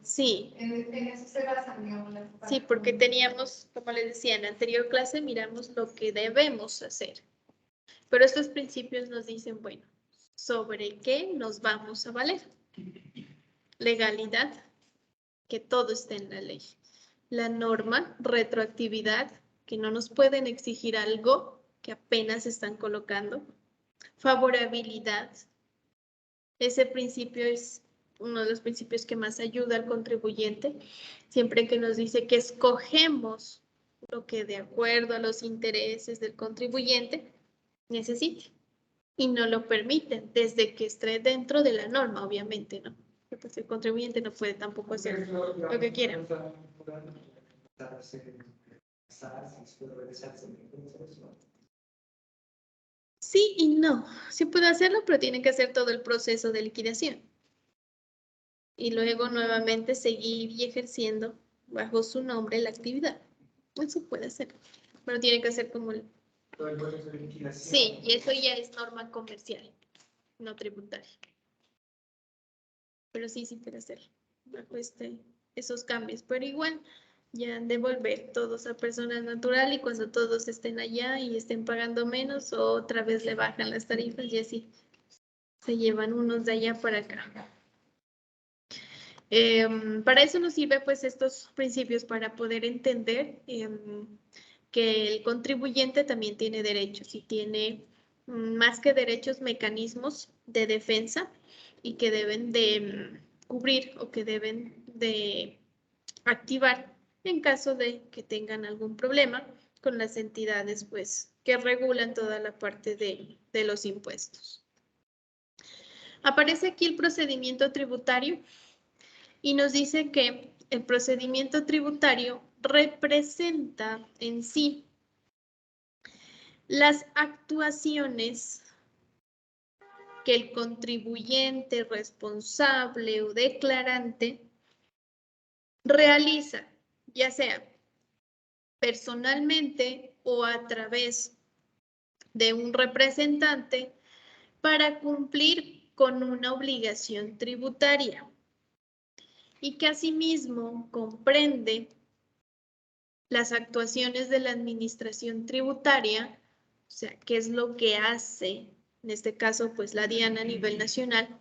A: Sí.
B: En eso se basa, digamos.
A: Sí, porque teníamos, como les decía, en la anterior clase miramos lo que debemos hacer. Pero estos principios nos dicen, bueno, ¿sobre qué nos vamos a valer? Legalidad, que todo esté en la ley. La norma, retroactividad, que no nos pueden exigir algo que apenas están colocando. Favorabilidad, ese principio es uno de los principios que más ayuda al contribuyente, siempre que nos dice que escogemos lo que de acuerdo a los intereses del contribuyente necesite y no lo permiten desde que esté dentro de la norma, obviamente, ¿no? Pues el contribuyente no puede tampoco hacer lo que quiera. Sí y no, sí puede hacerlo, pero tiene que hacer todo el proceso de liquidación. Y luego nuevamente seguir y ejerciendo bajo su nombre la actividad. Eso puede ser, pero tiene que ser como el... Sí, y eso ya es norma comercial, no tributaria. Pero sí puede hacer bajo esos cambios, pero igual ya han de volver todos a personas natural y cuando todos estén allá y estén pagando menos, otra vez le bajan las tarifas y así se llevan unos de allá para acá. Para eso nos sirve pues estos principios para poder entender que el contribuyente también tiene derechos y tiene más que derechos, mecanismos de defensa y que deben de cubrir o que deben de activar en caso de que tengan algún problema con las entidades pues que regulan toda la parte de los impuestos. Aparece aquí el procedimiento tributario y nos dice que el procedimiento tributario representa en sí las actuaciones que el contribuyente responsable o declarante realiza, ya sea personalmente o a través de un representante para cumplir con una obligación tributaria. y que asimismo comprende las actuaciones de la administración tributaria, o sea, qué es lo que hace, en este caso, pues la DIAN a nivel nacional,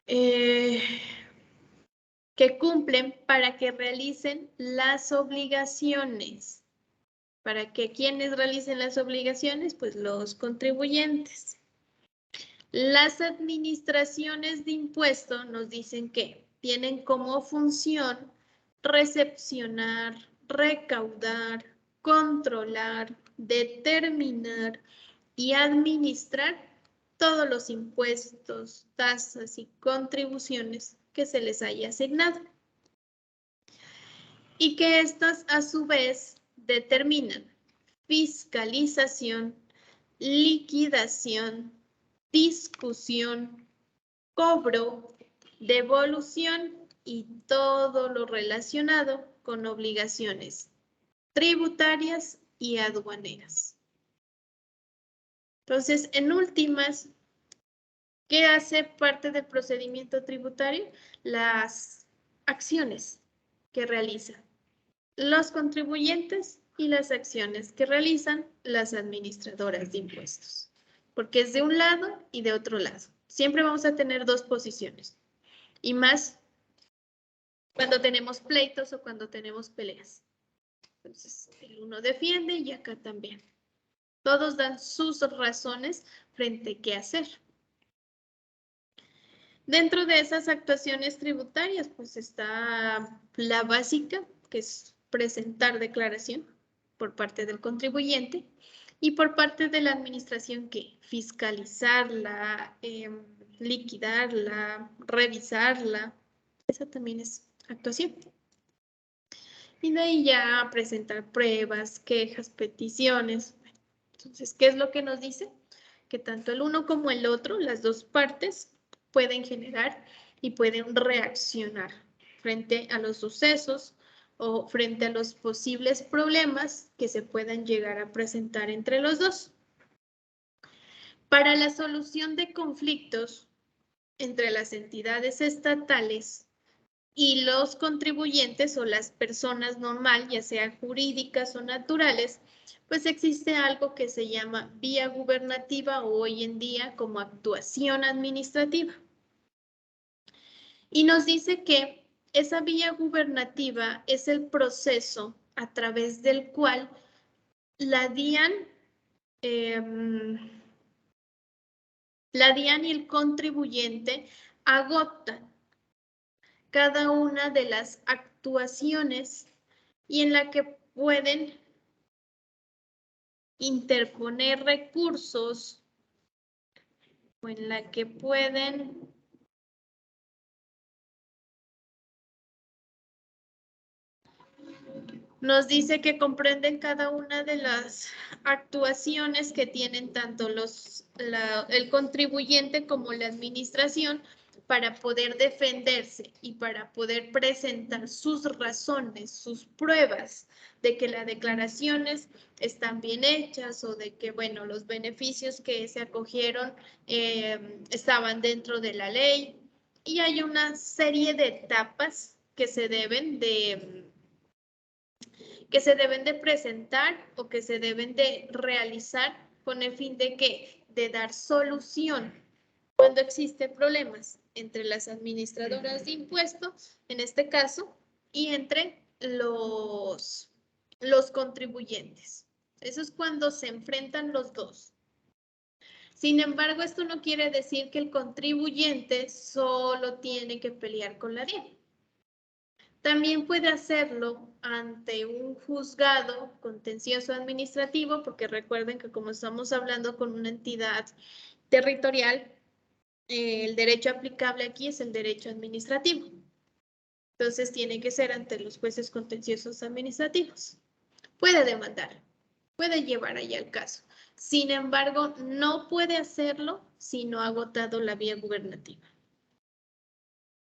A: que cumplen para que realicen las obligaciones. ¿Para que quienes realicen las obligaciones? Pues los contribuyentes. Las administraciones de impuestos nos dicen que tienen como función recepcionar, recaudar, controlar, determinar y administrar todos los impuestos, tasas y contribuciones que se les haya asignado. Y que estas a su vez determinan fiscalización, liquidación, discusión, cobro, devolución y todo lo relacionado con obligaciones tributarias y aduaneras. Entonces, en últimas, ¿qué hace parte del procedimiento tributario? Las acciones que realizan los contribuyentes y las acciones que realizan las administradoras de impuestos, porque es de un lado y de otro lado. Siempre vamos a tener dos posiciones, y más cuando tenemos pleitos o cuando tenemos peleas. Entonces, el uno defiende y acá también. Todos dan sus razones frente a qué hacer. Dentro de esas actuaciones tributarias, pues está la básica, que es presentar declaración por parte del contribuyente, y por parte de la administración, que fiscalizarla, liquidarla, revisarla. Esa también es actuación. Y de ahí ya presentar pruebas, quejas, peticiones. Entonces, ¿qué es lo que nos dice? Que tanto el uno como el otro, las dos partes, pueden generar y pueden reaccionar frente a los sucesos o frente a los posibles problemas que se puedan llegar a presentar entre los dos. Para la solución de conflictos entre las entidades estatales y los contribuyentes o las personas normal, ya sean jurídicas o naturales, pues existe algo que se llama vía gubernativa o hoy en día como actuación administrativa. Y nos dice que esa vía gubernativa es el proceso a través del cual la DIAN y el contribuyente agotan cada una de las actuaciones y en la que pueden interponer recursos o en la que pueden nos dice que comprenden cada una de las actuaciones que tienen tanto el contribuyente como la administración para poder defenderse y para poder presentar sus razones, sus pruebas de que las declaraciones están bien hechas o de que, bueno, los beneficios que se acogieron estaban dentro de la ley. Y hay una serie de etapas que se deben de presentar o que se deben de realizar con el fin de que de dar solución cuando existen problemas entre las administradoras de impuestos, en este caso, y entre los contribuyentes. Eso es cuando se enfrentan los dos. Sin embargo, esto no quiere decir que el contribuyente solo tiene que pelear con la DIAN. También puede hacerlo ante un juzgado contencioso administrativo, porque recuerden que como estamos hablando con una entidad territorial, el derecho aplicable aquí es el derecho administrativo. Entonces tiene que ser ante los jueces contenciosos administrativos. Puede demandar, puede llevar allá el caso. Sin embargo, no puede hacerlo si no ha agotado la vía gubernativa.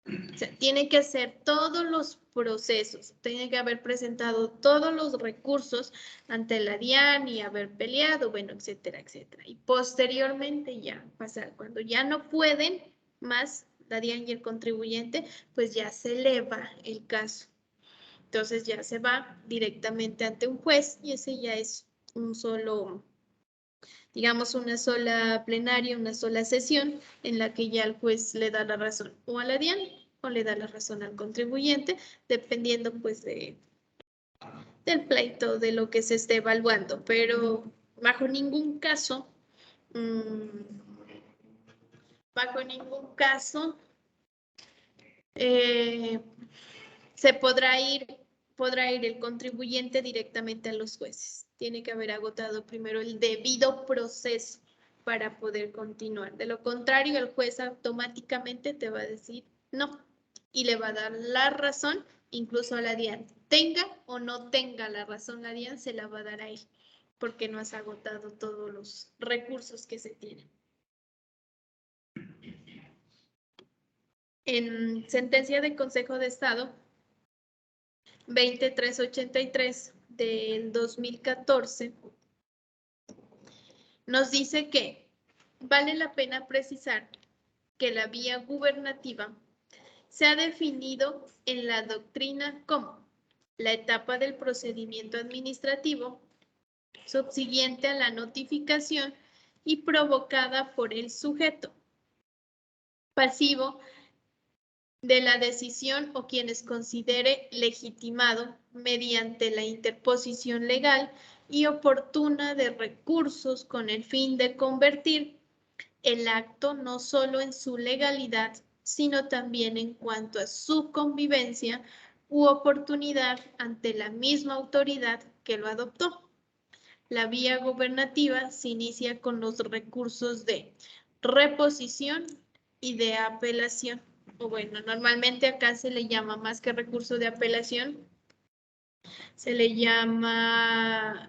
A: O sea, tiene que hacer todos los procesos, tiene que haber presentado todos los recursos ante la DIAN y haber peleado, bueno, etcétera, etcétera. Y posteriormente ya pasar, cuando ya no pueden más, la DIAN y el contribuyente, pues ya se eleva el caso. Entonces ya se va directamente ante un juez y ese ya es un solo, digamos, una sola plenaria, una sola sesión en la que ya el juez le da la razón o a la DIAN o le da la razón al contribuyente, dependiendo pues del pleito, de lo que se esté evaluando, pero bajo ningún caso, bajo ningún caso se podrá ir el contribuyente directamente a los jueces. Tiene que haber agotado primero el debido proceso para poder continuar. De lo contrario, el juez automáticamente te va a decir no y le va a dar la razón, incluso a la DIAN. Tenga o no tenga la razón la DIAN, se la va a dar a él, porque no has agotado todos los recursos que se tienen. En sentencia del Consejo de Estado 20383 del 2014, nos dice que vale la pena precisar que la vía gubernativa se ha definido en la doctrina como la etapa del procedimiento administrativo subsiguiente a la notificación y provocada por el sujeto pasivo de la decisión o quienes considere legitimado mediante la interposición legal y oportuna de recursos con el fin de convertir el acto no solo en su legalidad, sino también en cuanto a su convivencia u oportunidad ante la misma autoridad que lo adoptó. La vía gubernativa se inicia con los recursos de reposición y de apelación. O bueno, normalmente acá se le llama más que recurso de apelación, se le llama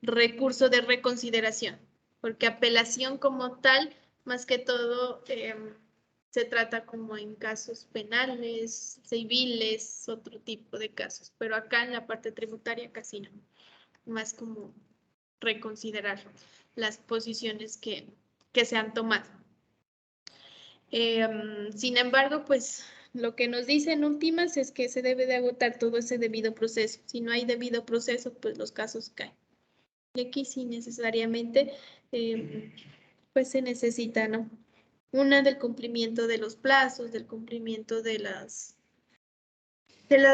A: recurso de reconsideración, porque apelación como tal, más que todo, se trata como en casos penales, civiles, otro tipo de casos, pero acá en la parte tributaria casi no, más como reconsiderar las posiciones que se han tomado. Sin embargo, pues lo que nos dice en últimas es que se debe de agotar todo ese debido proceso. Si no hay debido proceso, pues los casos caen. Y aquí sí necesariamente, pues se necesita, ¿no? Una del cumplimiento de los plazos, del cumplimiento de las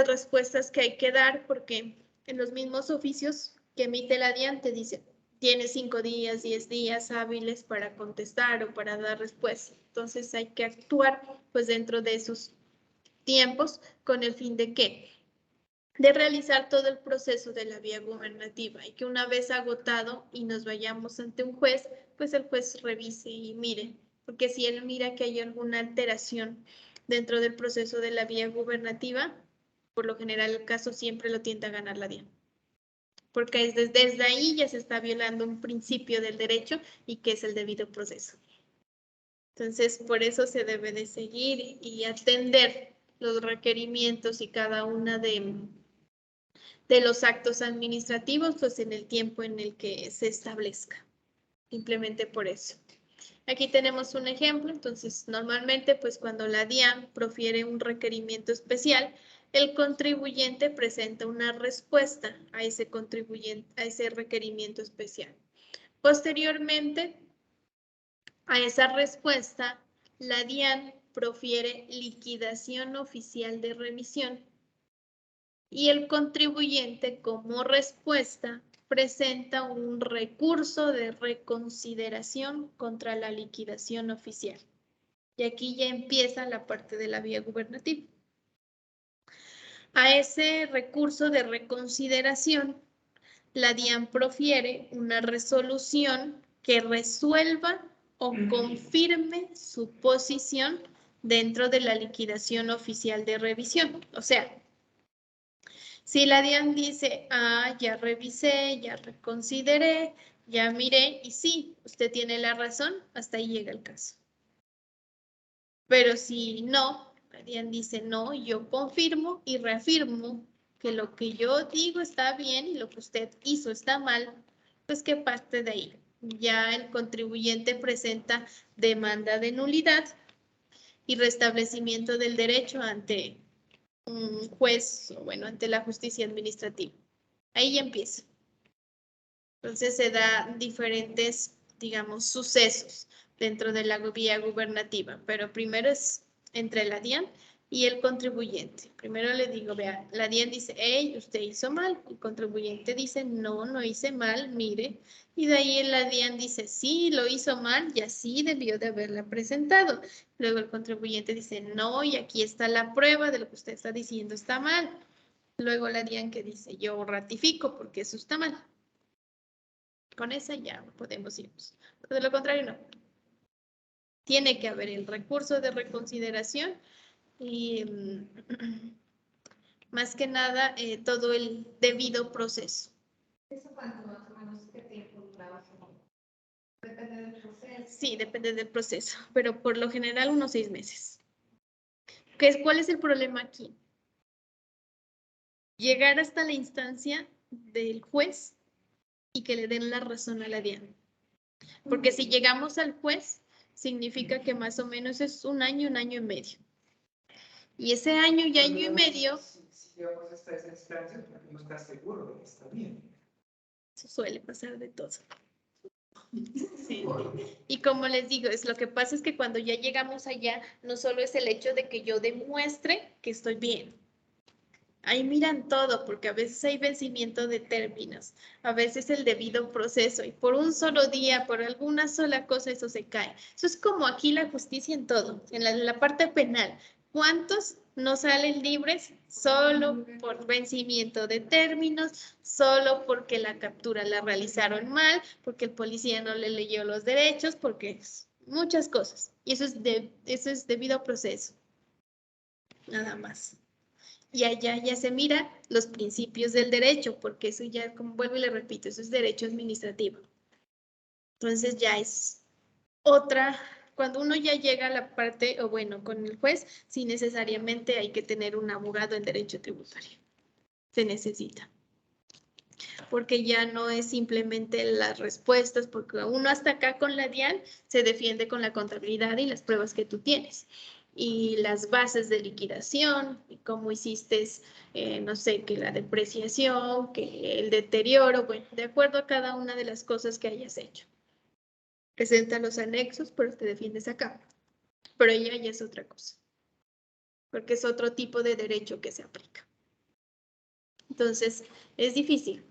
A: respuestas que hay que dar, porque en los mismos oficios que emite la DIAN te dice, tienes 5 días, 10 días hábiles para contestar o para dar respuesta. Entonces hay que actuar pues dentro de esos tiempos con el fin de ¿qué? De realizar todo el proceso de la vía gubernativa y que una vez agotado y nos vayamos ante un juez, pues el juez revise y mire, porque si él mira que hay alguna alteración dentro del proceso de la vía gubernativa, por lo general el caso siempre lo tiende a ganar la DIAN. Porque desde ahí ya se está violando un principio del derecho y que es el debido proceso. Entonces, por eso se debe de seguir y atender los requerimientos y cada una de los actos administrativos, pues en el tiempo en el que se establezca. Simplemente por eso. Aquí tenemos un ejemplo, entonces normalmente pues cuando la DIAN profiere un requerimiento especial, el contribuyente presenta una respuesta a ese requerimiento especial. Posteriormente a esa respuesta, la DIAN profiere liquidación oficial de remisión y el contribuyente como respuesta presenta un recurso de reconsideración contra la liquidación oficial. Y aquí ya empieza la parte de la vía gubernativa. A ese recurso de reconsideración, la DIAN profiere una resolución que resuelva o confirme su posición dentro de la liquidación oficial de revisión. O sea, si la DIAN dice, ya revisé, ya reconsideré, ya miré, y sí, usted tiene la razón, hasta ahí llega el caso. Pero si no, la DIAN dice, no, yo confirmo y reafirmo que lo que yo digo está bien y lo que usted hizo está mal, pues que parte de ahí. Ya el contribuyente presenta demanda de nulidad y restablecimiento del derecho ante un juez, o bueno, ante la justicia administrativa. Ahí ya empieza. Entonces se da diferentes, digamos, sucesos dentro de la vía gubernativa, pero primero es entre la DIAN y el contribuyente. Primero le digo, vea, la DIAN dice, hey, usted hizo mal. El contribuyente dice, no, no hice mal, mire. Y de ahí la DIAN dice, sí, lo hizo mal y así debió de haberla presentado. Luego el contribuyente dice, no, y aquí está la prueba de lo que usted está diciendo está mal. Luego la DIAN que dice, yo ratifico porque eso está mal. Con esa ya podemos irnos. Pero de lo contrario, no. Tiene que haber el recurso de reconsideración y más que nada todo el debido proceso.
B: ¿Eso cuánto más o menos qué tiempo duraba? Depende del proceso.
A: Sí, depende del proceso, pero por lo general unos 6 meses. ¿Cuál es el problema aquí? Llegar hasta la instancia del juez y que le den la razón a la DIAN. Porque si llegamos al juez, significa que más o menos es un año y medio. Y ese año y medio...
C: Si llegamos hasta esa instancia, porque no estás seguro de que está bien.
A: Eso suele pasar de todo. Sí. Y como les digo, lo que pasa es que cuando ya llegamos allá, no solo es el hecho de que yo demuestre que estoy bien. Ahí miran todo, porque a veces hay vencimiento de términos, a veces el debido proceso, y por un solo día, por alguna sola cosa, eso se cae. Eso es como aquí la justicia en todo, en la parte penal. ¿Cuántos no salen libres solo por vencimiento de términos, solo porque la captura la realizaron mal, porque el policía no le leyó los derechos, porque muchas cosas? Y eso es debido proceso, nada más. Y allá ya se mira los principios del derecho, porque eso ya, como vuelvo y le repito, eso es derecho administrativo. Entonces ya es otra, cuando uno ya llega a la parte, o bueno, con el juez, sí necesariamente hay que tener un abogado en derecho tributario. Se necesita. Porque ya no es simplemente las respuestas, porque uno hasta acá con la DIAN se defiende con la contabilidad y las pruebas que tú tienes. Y las bases de liquidación, y cómo hiciste, no sé, que la depreciación, que el deterioro, bueno, de acuerdo a cada una de las cosas que hayas hecho. Presenta los anexos, pero te defiendes acá. Pero ella ya es otra cosa, porque es otro tipo de derecho que se aplica. Entonces, es difícil.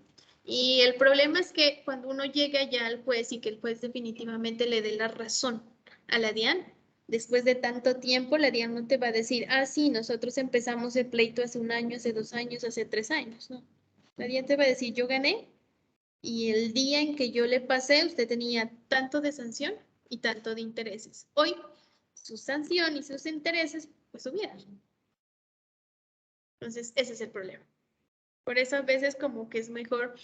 A: Y el problema es que cuando uno llega ya al juez y que el juez definitivamente le dé la razón a la DIAN, después de tanto tiempo, la DIAN no te va a decir, ah, sí, nosotros empezamos el pleito hace un año, hace 2 años, hace 3 años, ¿no? La DIAN te va a decir, yo gané y el día en que yo le pasé, usted tenía tanto de sanción y tanto de intereses. Hoy, su sanción y sus intereses, pues subieron. Entonces, ese es el problema. Por eso a veces como que es mejor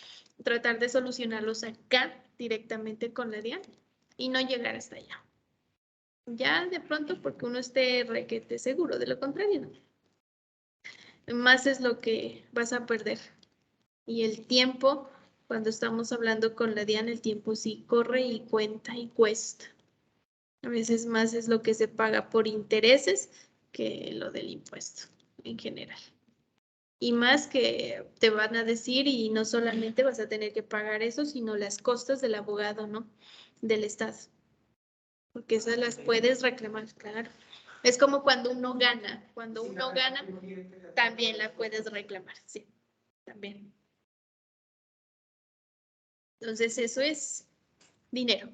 A: tratar de solucionarlos acá directamente con la DIAN y no llegar hasta allá. Ya de pronto porque uno esté requete seguro, de lo contrario, ¿no? Más es lo que vas a perder. Y el tiempo, cuando estamos hablando con la DIAN, el tiempo sí corre y cuenta y cuesta. A veces más es lo que se paga por intereses que lo del impuesto en general. Y más que te van a decir, y no solamente vas a tener que pagar eso, sino las costas del abogado, ¿no? Del Estado. Porque esas las puedes reclamar, claro. Es como cuando uno gana. Cuando uno gana, también la puedes reclamar, sí, también. Entonces, eso es dinero.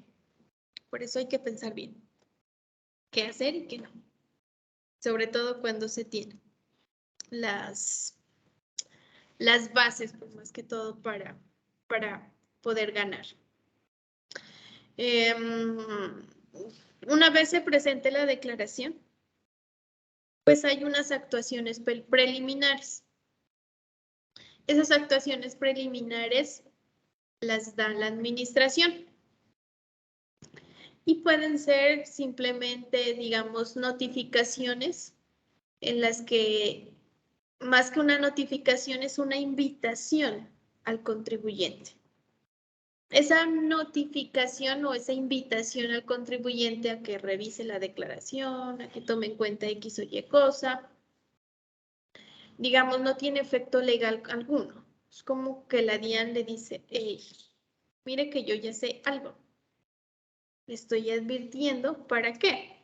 A: Por eso hay que pensar bien qué hacer y qué no. Sobre todo cuando se tienen las bases, pues más que todo para poder ganar. Una vez se presente la declaración, pues hay unas actuaciones preliminares. Esas actuaciones preliminares las da la administración y pueden ser simplemente, digamos, notificaciones en las que más que una notificación es una invitación al contribuyente. esa notificación o esa invitación al contribuyente a que revise la declaración, a que tome en cuenta X o Y cosa, digamos, no tiene efecto legal alguno. Es como que la DIAN le dice, hey, mire que yo ya sé algo. Le estoy advirtiendo, ¿para qué?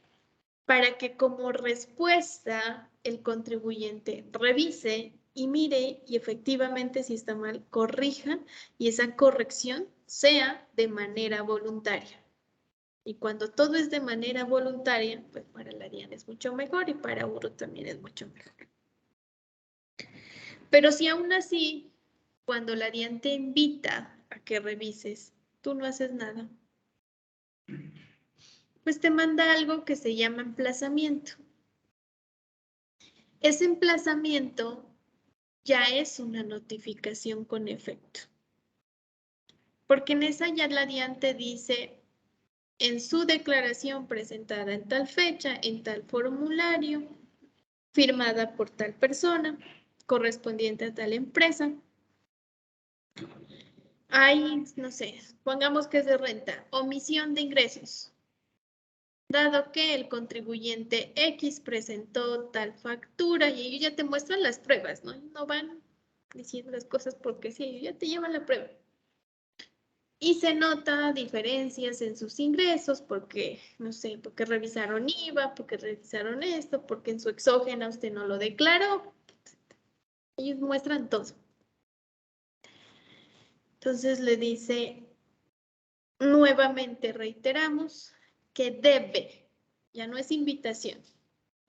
A: Para que como respuesta el contribuyente revise y mire y efectivamente si está mal, corrijan y esa corrección sea de manera voluntaria. Y cuando todo es de manera voluntaria, pues para la DIAN es mucho mejor y para uno también es mucho mejor. Pero si aún así, cuando la DIAN te invita a que revises, tú no haces nada, pues te manda algo que se llama emplazamiento. Ese emplazamiento ya es una notificación con efecto. Porque en esa ya la DIAN te dice, en su declaración presentada en tal fecha, en tal formulario, firmada por tal persona, correspondiente a tal empresa, hay, no sé, pongamos que es de renta, omisión de ingresos. Dado que el contribuyente X presentó tal factura y ellos ya te muestran las pruebas, ¿no? No van diciendo las cosas porque sí, ellos ya te llevan la prueba. Y se nota diferencias en sus ingresos porque, no sé, porque revisaron IVA, porque revisaron esto, porque en su exógena usted no lo declaró. Ellos muestran todo. Entonces le dice, nuevamente reiteramos que debe, ya no es invitación.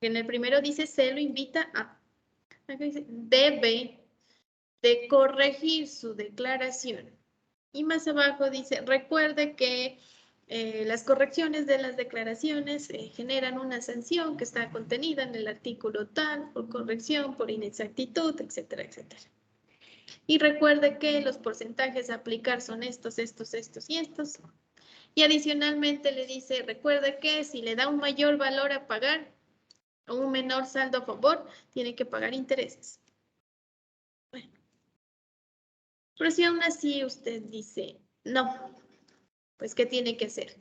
A: En el primero dice se lo invita a, acá dice, debe de corregir su declaración. Y más abajo dice, recuerde que las correcciones de las declaraciones generan una sanción que está contenida en el artículo tal, por corrección, por inexactitud, etcétera, etcétera. Y recuerde que los porcentajes a aplicar son estos, estos, estos y estos. Y adicionalmente le dice, recuerde que si le da un mayor valor a pagar o un menor saldo a favor, tiene que pagar intereses. Bueno, pero si aún así usted dice, no, pues ¿qué tiene que hacer?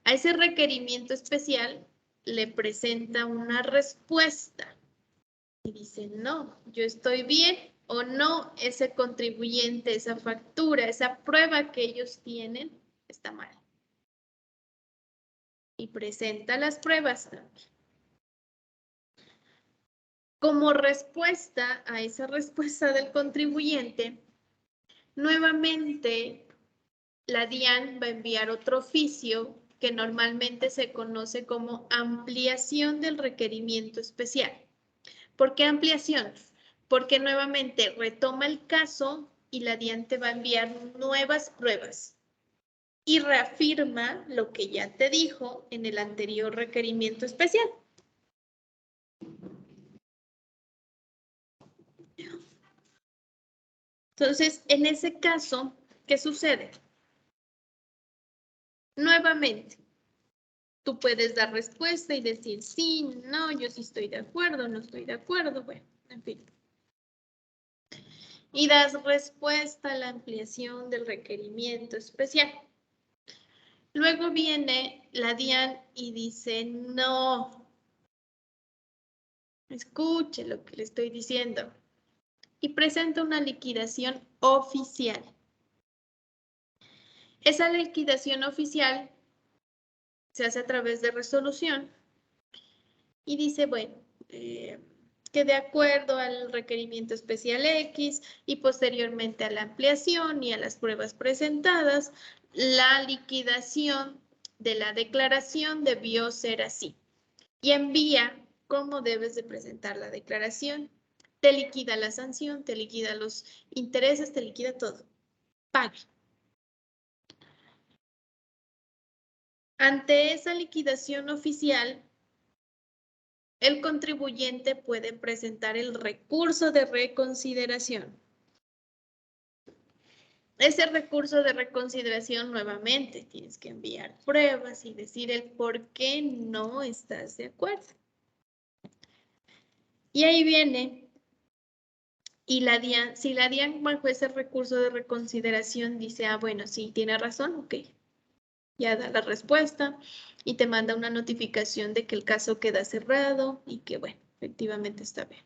A: A ese requerimiento especial le presenta una respuesta y dice, no, yo estoy bien o no, ese contribuyente, esa factura, esa prueba que ellos tienen está mal. Y presenta las pruebas también. Como respuesta a esa respuesta del contribuyente, nuevamente la DIAN va a enviar otro oficio que normalmente se conoce como ampliación del requerimiento especial. ¿Por qué ampliación? Porque nuevamente retoma el caso y la DIAN te va a enviar nuevas pruebas y reafirma lo que ya te dijo en el anterior requerimiento especial. Entonces, en ese caso, ¿qué sucede? Nuevamente, tú puedes dar respuesta y decir sí, no, yo sí estoy de acuerdo, no estoy de acuerdo, bueno, en fin. Y das respuesta a la ampliación del requerimiento especial. Luego viene la DIAN y dice, no, escuche lo que le estoy diciendo. Y presenta una liquidación oficial. Esa liquidación oficial se hace a través de resolución y dice, bueno, que de acuerdo al requerimiento especial X y posteriormente a la ampliación y a las pruebas presentadas, la liquidación de la declaración debió ser así. Y envía cómo debes de presentar la declaración. Te liquida la sanción, te liquida los intereses, te liquida todo. Pague. Ante esa liquidación oficial, el contribuyente puede presentar el recurso de reconsideración. Ese recurso de reconsideración nuevamente tienes que enviar pruebas y decir el por qué no estás de acuerdo. Y ahí viene Y si la DIAN bajo ese recurso de reconsideración dice, ah, bueno, sí, tiene razón, ok, ya da la respuesta y te manda una notificación de que el caso queda cerrado y que, bueno, efectivamente está bien.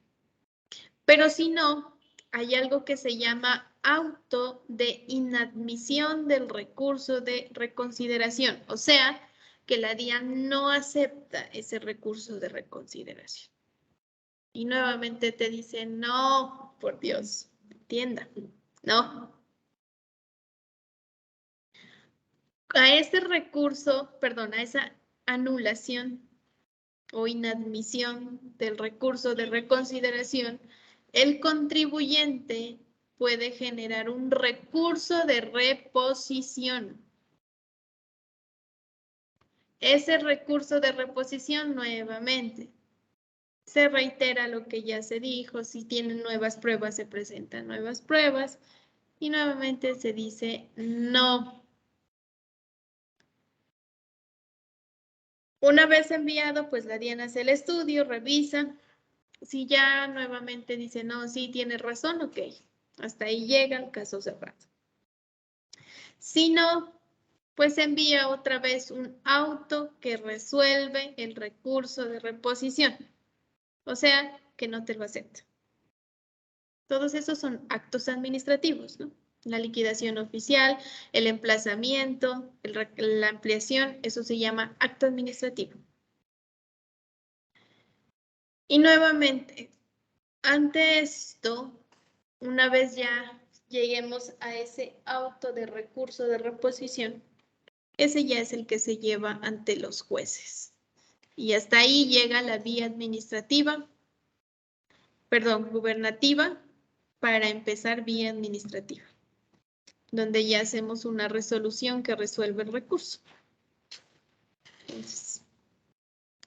A: Pero si no, hay algo que se llama auto de inadmisión del recurso de reconsideración, o sea, que la DIAN no acepta ese recurso de reconsideración. Y nuevamente te dice, no, por Dios, entienda, no. A ese recurso, perdón, a esa anulación o inadmisión del recurso de reconsideración, el contribuyente puede generar un recurso de reposición. Ese recurso de reposición nuevamente se reitera lo que ya se dijo, si tienen nuevas pruebas se presentan nuevas pruebas y nuevamente se dice no. Una vez enviado, pues la DIAN hace el estudio, revisa. Si ya nuevamente dice, no, sí, tiene razón, ok. Hasta ahí llega el caso cerrado. Si no, pues envía otra vez un auto que resuelve el recurso de reposición. O sea, que no te lo acepta. Todos esos son actos administrativos, ¿no? La liquidación oficial, el emplazamiento, la ampliación, eso se llama acto administrativo. Y nuevamente, ante esto, una vez ya lleguemos a ese auto de recurso de reposición, ese ya es el que se lleva ante los jueces. Y hasta ahí llega la vía administrativa, perdón, gubernativa, para empezar vía administrativa, donde ya hacemos una resolución que resuelve el recurso. Entonces,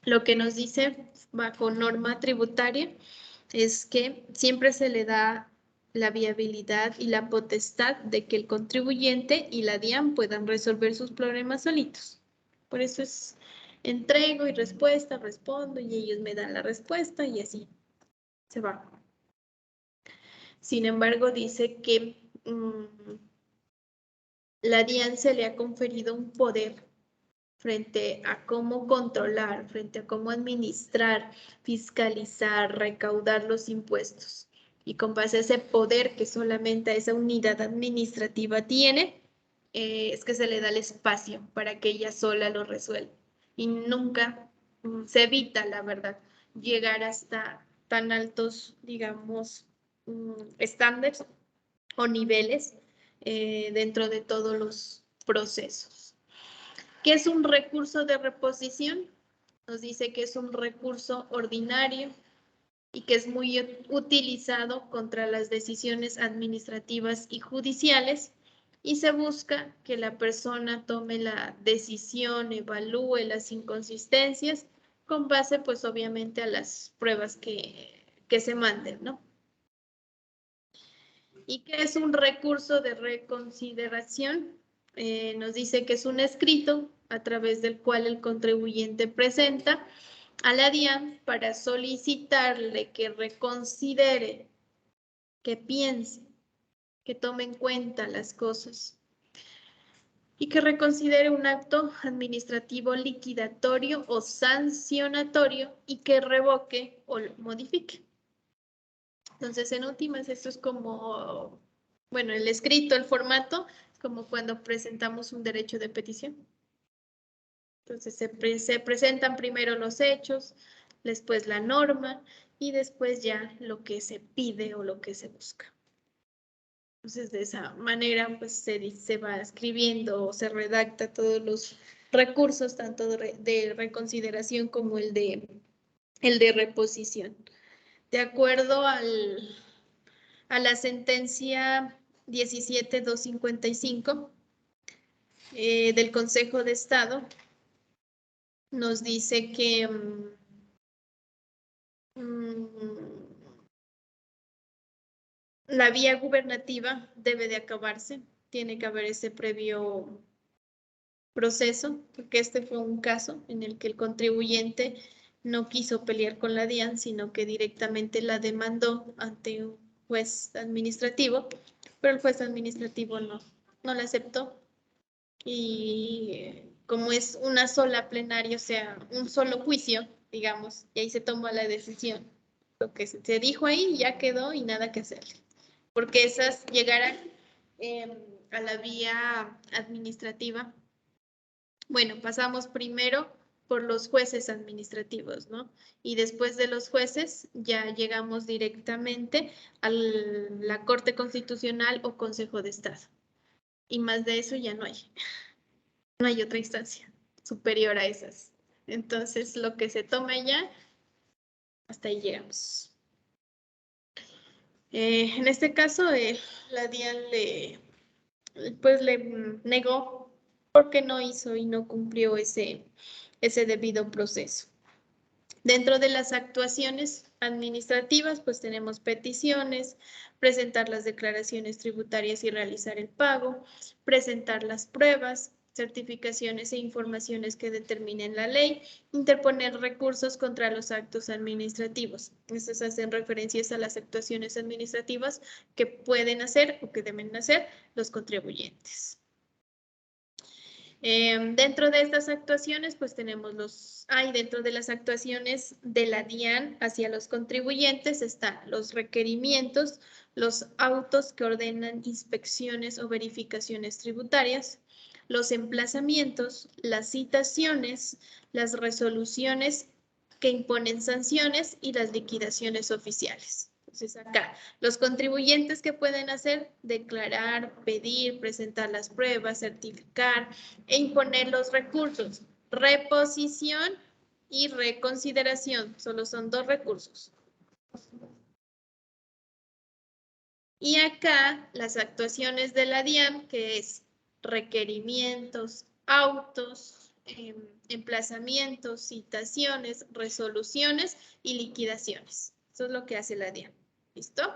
A: lo que nos dice bajo norma tributaria es que siempre se le da la viabilidad y la potestad de que el contribuyente y la DIAN puedan resolver sus problemas solitos. Por eso es entrego y respuesta, respondo y ellos me dan la respuesta y así se va. Sin embargo, dice que la DIAN se le ha conferido un poder frente a cómo controlar, frente a cómo administrar, fiscalizar, recaudar los impuestos. Y con base a ese poder que solamente esa unidad administrativa tiene, es que se le da el espacio para que ella sola lo resuelva. Y nunca se evita, la verdad, llegar hasta tan altos, digamos, estándares o niveles dentro de todos los procesos. ¿Qué es un recurso de reposición? Nos dice que es un recurso ordinario y que es muy utilizado contra las decisiones administrativas y judiciales y se busca que la persona tome la decisión, evalúe las inconsistencias con base, pues obviamente, a las pruebas que se manden, ¿no? ¿Y qué es un recurso de reconsideración? Nos dice que es un escrito a través del cual el contribuyente presenta a la DIAN para solicitarle que reconsidere, que piense, que tome en cuenta las cosas y que reconsidere un acto administrativo liquidatorio o sancionatorio y que revoque o lo modifique. Entonces, en últimas, esto es como, bueno, el escrito, el formato, como cuando presentamos un derecho de petición. Entonces, se presentan primero los hechos, después la norma y después ya lo que se pide o lo que se busca. Entonces, de esa manera, pues se va escribiendo o se redacta todos los recursos, tanto de reconsideración como el de reposición. De acuerdo a la sentencia 17255 del Consejo de Estado, nos dice que la vía gubernativa debe de acabarse, tiene que haber ese previo proceso, porque este fue un caso en el que el contribuyente no quiso pelear con la DIAN, sino que directamente la demandó ante un juez administrativo, pero el juez administrativo no la aceptó. Y como es una sola plenaria, o sea, un solo juicio, digamos, y ahí se tomó la decisión. Lo que se dijo ahí ya quedó y nada que hacerle. Porque esas llegaran a la vía administrativa. Bueno, pasamos primero por los jueces administrativos, ¿no? Y después de los jueces ya llegamos directamente a la Corte Constitucional o Consejo de Estado. Y más de eso ya no hay. No hay otra instancia superior a esas. Entonces, lo que se tome ya, hasta ahí llegamos. En este caso, la DIAN le negó porque no hizo y no cumplió ese debido proceso. Dentro de las actuaciones administrativas, pues tenemos peticiones, presentar las declaraciones tributarias y realizar el pago, presentar las pruebas, certificaciones e informaciones que determinen la ley, interponer recursos contra los actos administrativos. Estas hacen referencias a las actuaciones administrativas que pueden hacer o que deben hacer los contribuyentes. Dentro de estas actuaciones, pues tenemos dentro de las actuaciones de la DIAN hacia los contribuyentes están los requerimientos, los autos que ordenan inspecciones o verificaciones tributarias, los emplazamientos, las citaciones, las resoluciones que imponen sanciones y las liquidaciones oficiales. Entonces acá, los contribuyentes que pueden hacer, declarar, pedir, presentar las pruebas, certificar e imponer los recursos, reposición y reconsideración. Solo son 2 recursos. Y acá las actuaciones de la DIAN, que es requerimientos, autos, emplazamientos, citaciones, resoluciones y liquidaciones. Eso es lo que hace la DIAN. ¿Listo?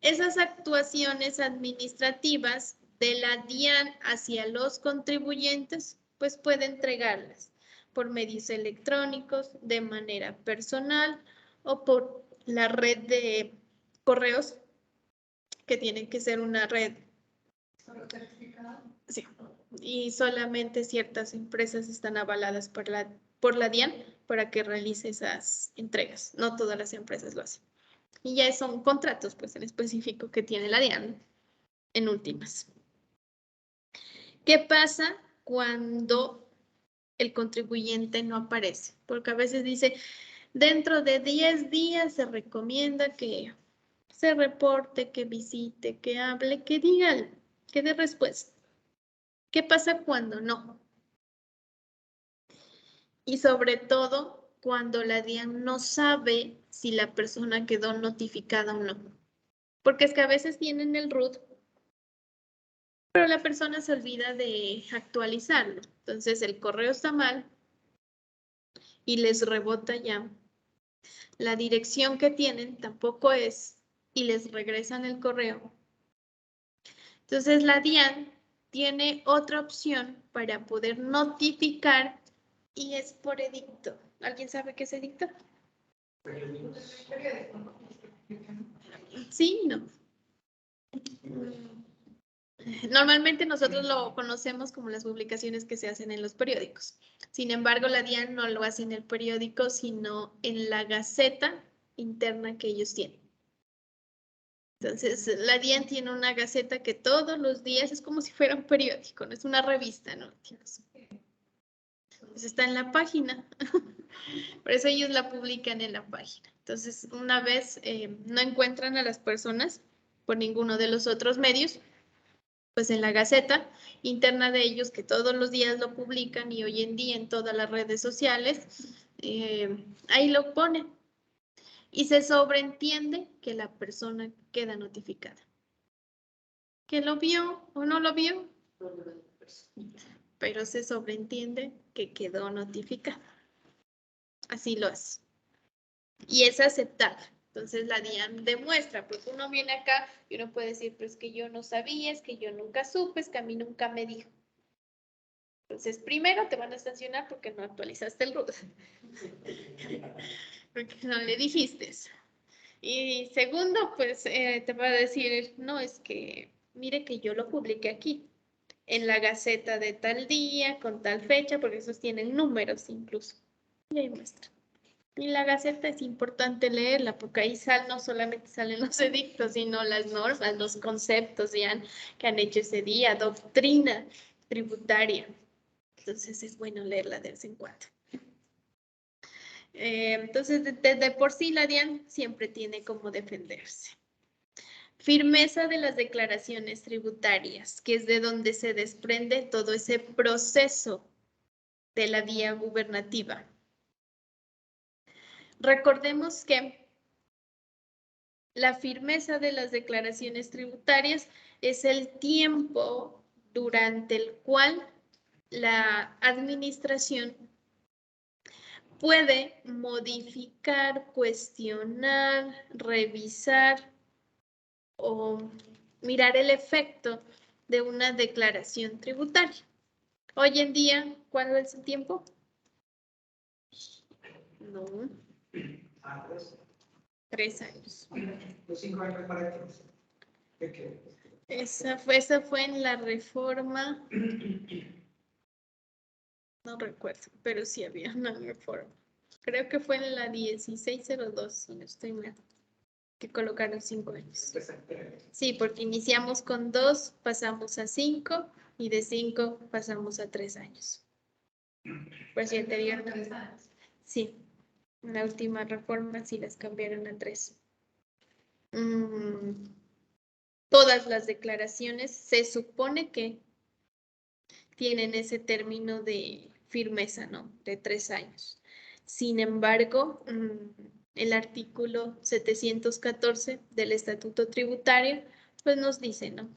A: Esas actuaciones administrativas de la DIAN hacia los contribuyentes, pues puede entregarlas por medios electrónicos, de manera personal o por la red de correos, que tiene que ser una red. Sí, y solamente ciertas empresas están avaladas por la DIAN para que realice esas entregas. No todas las empresas lo hacen. Y ya son contratos, pues, en específico que tiene la DIAN en últimas. ¿Qué pasa cuando el contribuyente no aparece? Porque a veces dice, dentro de 10 días se recomienda que se reporte, que visite, que hable, que diga, que dé respuesta. ¿Qué pasa cuando no? Y sobre todo, cuando la DIAN no sabe si la persona quedó notificada o no. Porque es que a veces tienen el RUT, pero la persona se olvida de actualizarlo. Entonces el correo está mal y les rebota ya. La dirección que tienen tampoco es y les regresan el correo. Entonces la DIAN tiene otra opción para poder notificar y es por edicto. ¿Alguien sabe qué es edicto? Sí, no. Normalmente nosotros lo conocemos como las publicaciones que se hacen en los periódicos. Sin embargo, la DIAN no lo hace en el periódico, sino en la gaceta interna que ellos tienen. Entonces, la DIAN tiene una gaceta que todos los días es como si fuera un periódico, no es una revista, ¿no? Pues está en la página. Por eso ellos la publican en la página. Entonces, una vez no encuentran a las personas por ninguno de los otros medios, pues en la gaceta interna de ellos, que todos los días lo publican y hoy en día en todas las redes sociales, ahí lo ponen. Y se sobreentiende que la persona queda notificada. ¿Que lo vio o no lo vio? Pero se sobreentiende que quedó notificada. Así lo hace. Y es aceptable. Entonces la DIAN demuestra, pues uno viene acá y uno puede decir, pues que yo no sabía, es que yo nunca supe, es que a mí nunca me dijo. Entonces, primero te van a sancionar porque no actualizaste el RUT. Porque no le dijiste. Y segundo, pues te va a decir, no, es que mire que yo lo publiqué aquí, en la Gaceta de tal día, con tal fecha, porque esos tienen números incluso. Y ahí muestra. Y la Gaceta es importante leerla, porque ahí no solamente salen los edictos, sino las normas, los conceptos que han hecho ese día, doctrina tributaria. Entonces es bueno leerla de vez en cuando. Entonces, de por sí la DIAN siempre tiene como defenderse. Firmeza de las declaraciones tributarias, que es de donde se desprende todo ese proceso de la vía gubernativa. Recordemos que la firmeza de las declaraciones tributarias es el tiempo durante el cual la administración puede modificar, cuestionar, revisar o mirar el efecto de una declaración tributaria. Hoy en día, ¿cuál es el tiempo? No. 3 años.
C: Los 5 años para qué.
A: Esa fue en la reforma. No recuerdo, pero sí había una reforma. Creo que fue en la 1602, si no estoy mal, que colocaron 5 años. Sí, porque iniciamos con 2, pasamos a 5 y de 5 pasamos a 3 años. Por si anterior. Sí, en la última reforma sí las cambiaron a 3. Todas las declaraciones se supone que tienen ese término de firmeza, ¿no? De 3 años. Sin embargo, el artículo 714 del Estatuto Tributario, pues nos dice, ¿no?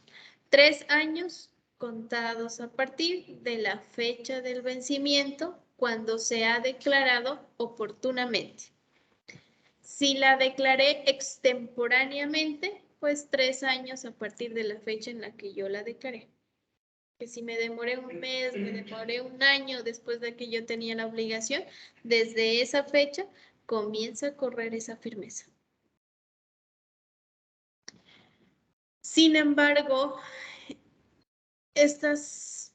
A: 3 años contados a partir de la fecha del vencimiento cuando se ha declarado oportunamente. Si la declaré extemporáneamente, pues 3 años a partir de la fecha en la que yo la declaré. Que si me demoré un mes, me demoré un año después de que yo tenía la obligación, desde esa fecha comienza a correr esa firmeza. Sin embargo, estos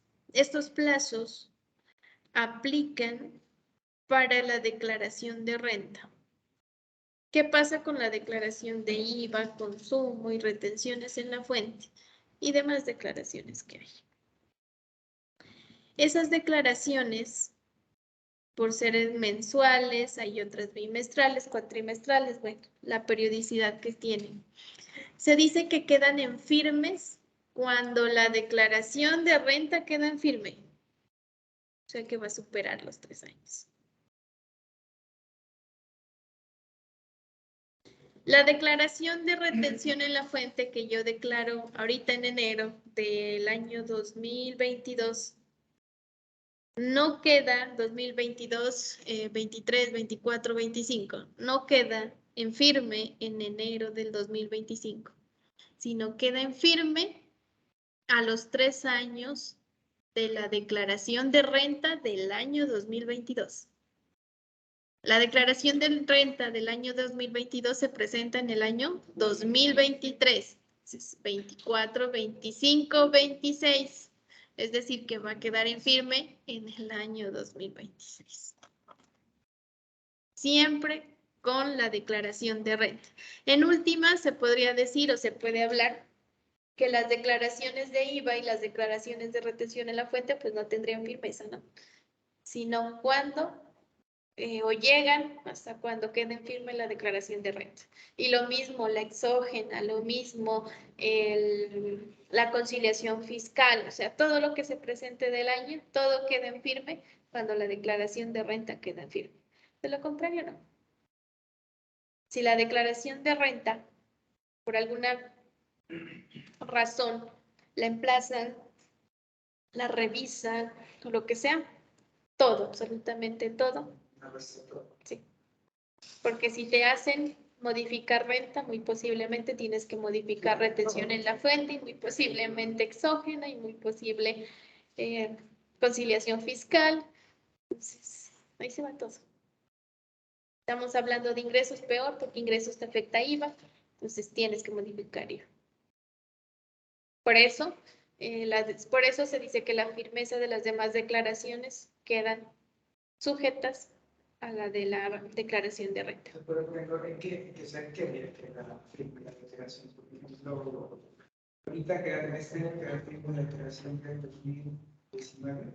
A: plazos aplican para la declaración de renta. ¿Qué pasa con la declaración de IVA, consumo y retenciones en la fuente y demás declaraciones que hay? Esas declaraciones, por ser mensuales, hay otras bimestrales, cuatrimestrales, bueno, la periodicidad que tienen. Se dice que quedan en firmes cuando la declaración de renta queda en firme. O sea que va a superar los 3 años. La declaración de retención en la fuente que yo declaro ahorita en enero del año 2022 no queda 2022, 23, 24, 25, no queda en firme en enero del 2025, sino queda en firme a los 3 años de la declaración de renta del año 2022. La declaración de renta del año 2022 se presenta en el año 2023, 24, 25, 26. Es decir, que va a quedar en firme en el año 2026. Siempre con la declaración de renta. En última, se podría decir o se puede hablar que las declaraciones de IVA y las declaraciones de retención en la fuente pues no tendrían firmeza, ¿no? Sino cuando o llegan hasta cuando queden firme la declaración de renta. Y lo mismo la exógena, lo mismo la conciliación fiscal, o sea, todo lo que se presente del año, todo queda en firme cuando la declaración de renta queda en firme. De lo contrario, no. Si la declaración de renta, por alguna razón, la emplazan, la revisan, o lo que sea, todo, absolutamente todo. Sí. Porque si te hacen modificar renta, muy posiblemente tienes que modificar retención en la fuente y muy posiblemente exógena y muy posible conciliación fiscal. Entonces, ahí se va todo. Estamos hablando de ingresos peor porque ingresos te afecta IVA, entonces tienes que modificar IVA. Por eso, por eso se dice que la firmeza de las demás declaraciones quedan sujetas a la de la declaración de renta.
C: Por ejemplo, ¿en qué se quería que la firme la declaración? Por ejemplo, ahorita que la firme la declaración del 2019.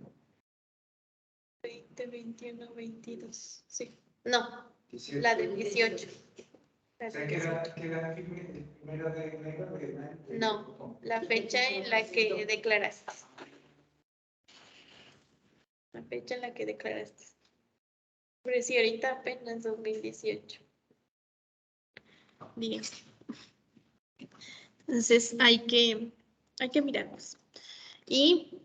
A: 20, 21, 22, sí. No,
C: 18.
A: la del 18.
C: O sea, queda firme el 1 de enero de...
A: No, la fecha en la que declaraste. La fecha en la que declaraste. Pero si ahorita apenas 2018. Bien. Entonces hay que mirarlos. Y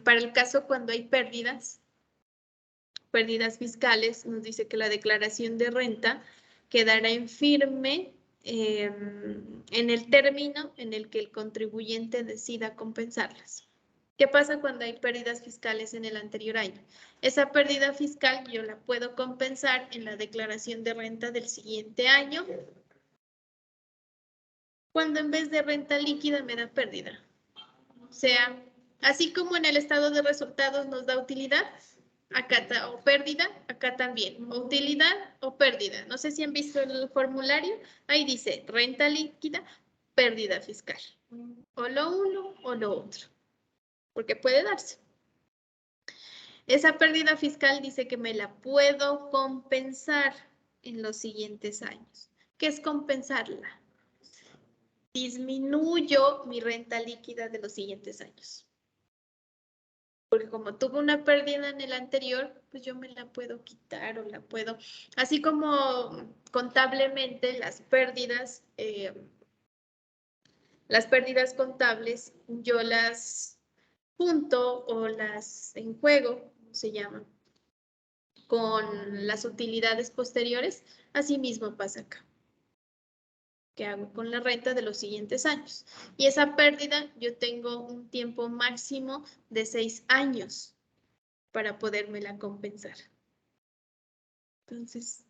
A: para el caso cuando hay pérdidas fiscales, nos dice que la declaración de renta quedará en firme en el término en el que el contribuyente decida compensarlas. ¿Qué pasa cuando hay pérdidas fiscales en el anterior año? Esa pérdida fiscal yo la puedo compensar en la declaración de renta del siguiente año, cuando en vez de renta líquida me da pérdida. O sea, así como en el estado de resultados nos da utilidad, acá o pérdida, acá también, o utilidad o pérdida. No sé si han visto el formulario, ahí dice renta líquida, pérdida fiscal. O lo uno o lo otro, porque puede darse. Esa pérdida fiscal dice que me la puedo compensar en los siguientes años. ¿Qué es compensarla? Disminuyo mi renta líquida de los siguientes años. Porque como tuve una pérdida en el anterior, pues yo me la puedo quitar o la puedo, así como contablemente las pérdidas contables, yo las junto o las enjuego, ¿cómo se llama? Con las utilidades posteriores, así mismo pasa acá. ¿Qué hago con la renta de los siguientes años? Y esa pérdida yo tengo un tiempo máximo de 6 años para podérmela compensar. Entonces,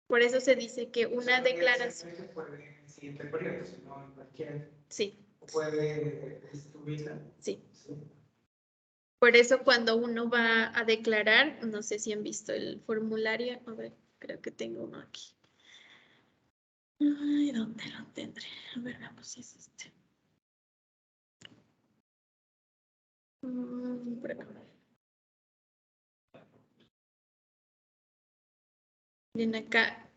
A: por eso se dice que una declaración...
C: Puede en el siguiente periodo, si no en cualquier...
A: Sí.
C: Puede distribuirla.
A: Sí. Por eso cuando uno va a declarar, no sé si han visto el formulario, a ver, creo que tengo uno aquí. Ay, ¿dónde lo tendré? A ver, veamos si es este. Por acá. Miren acá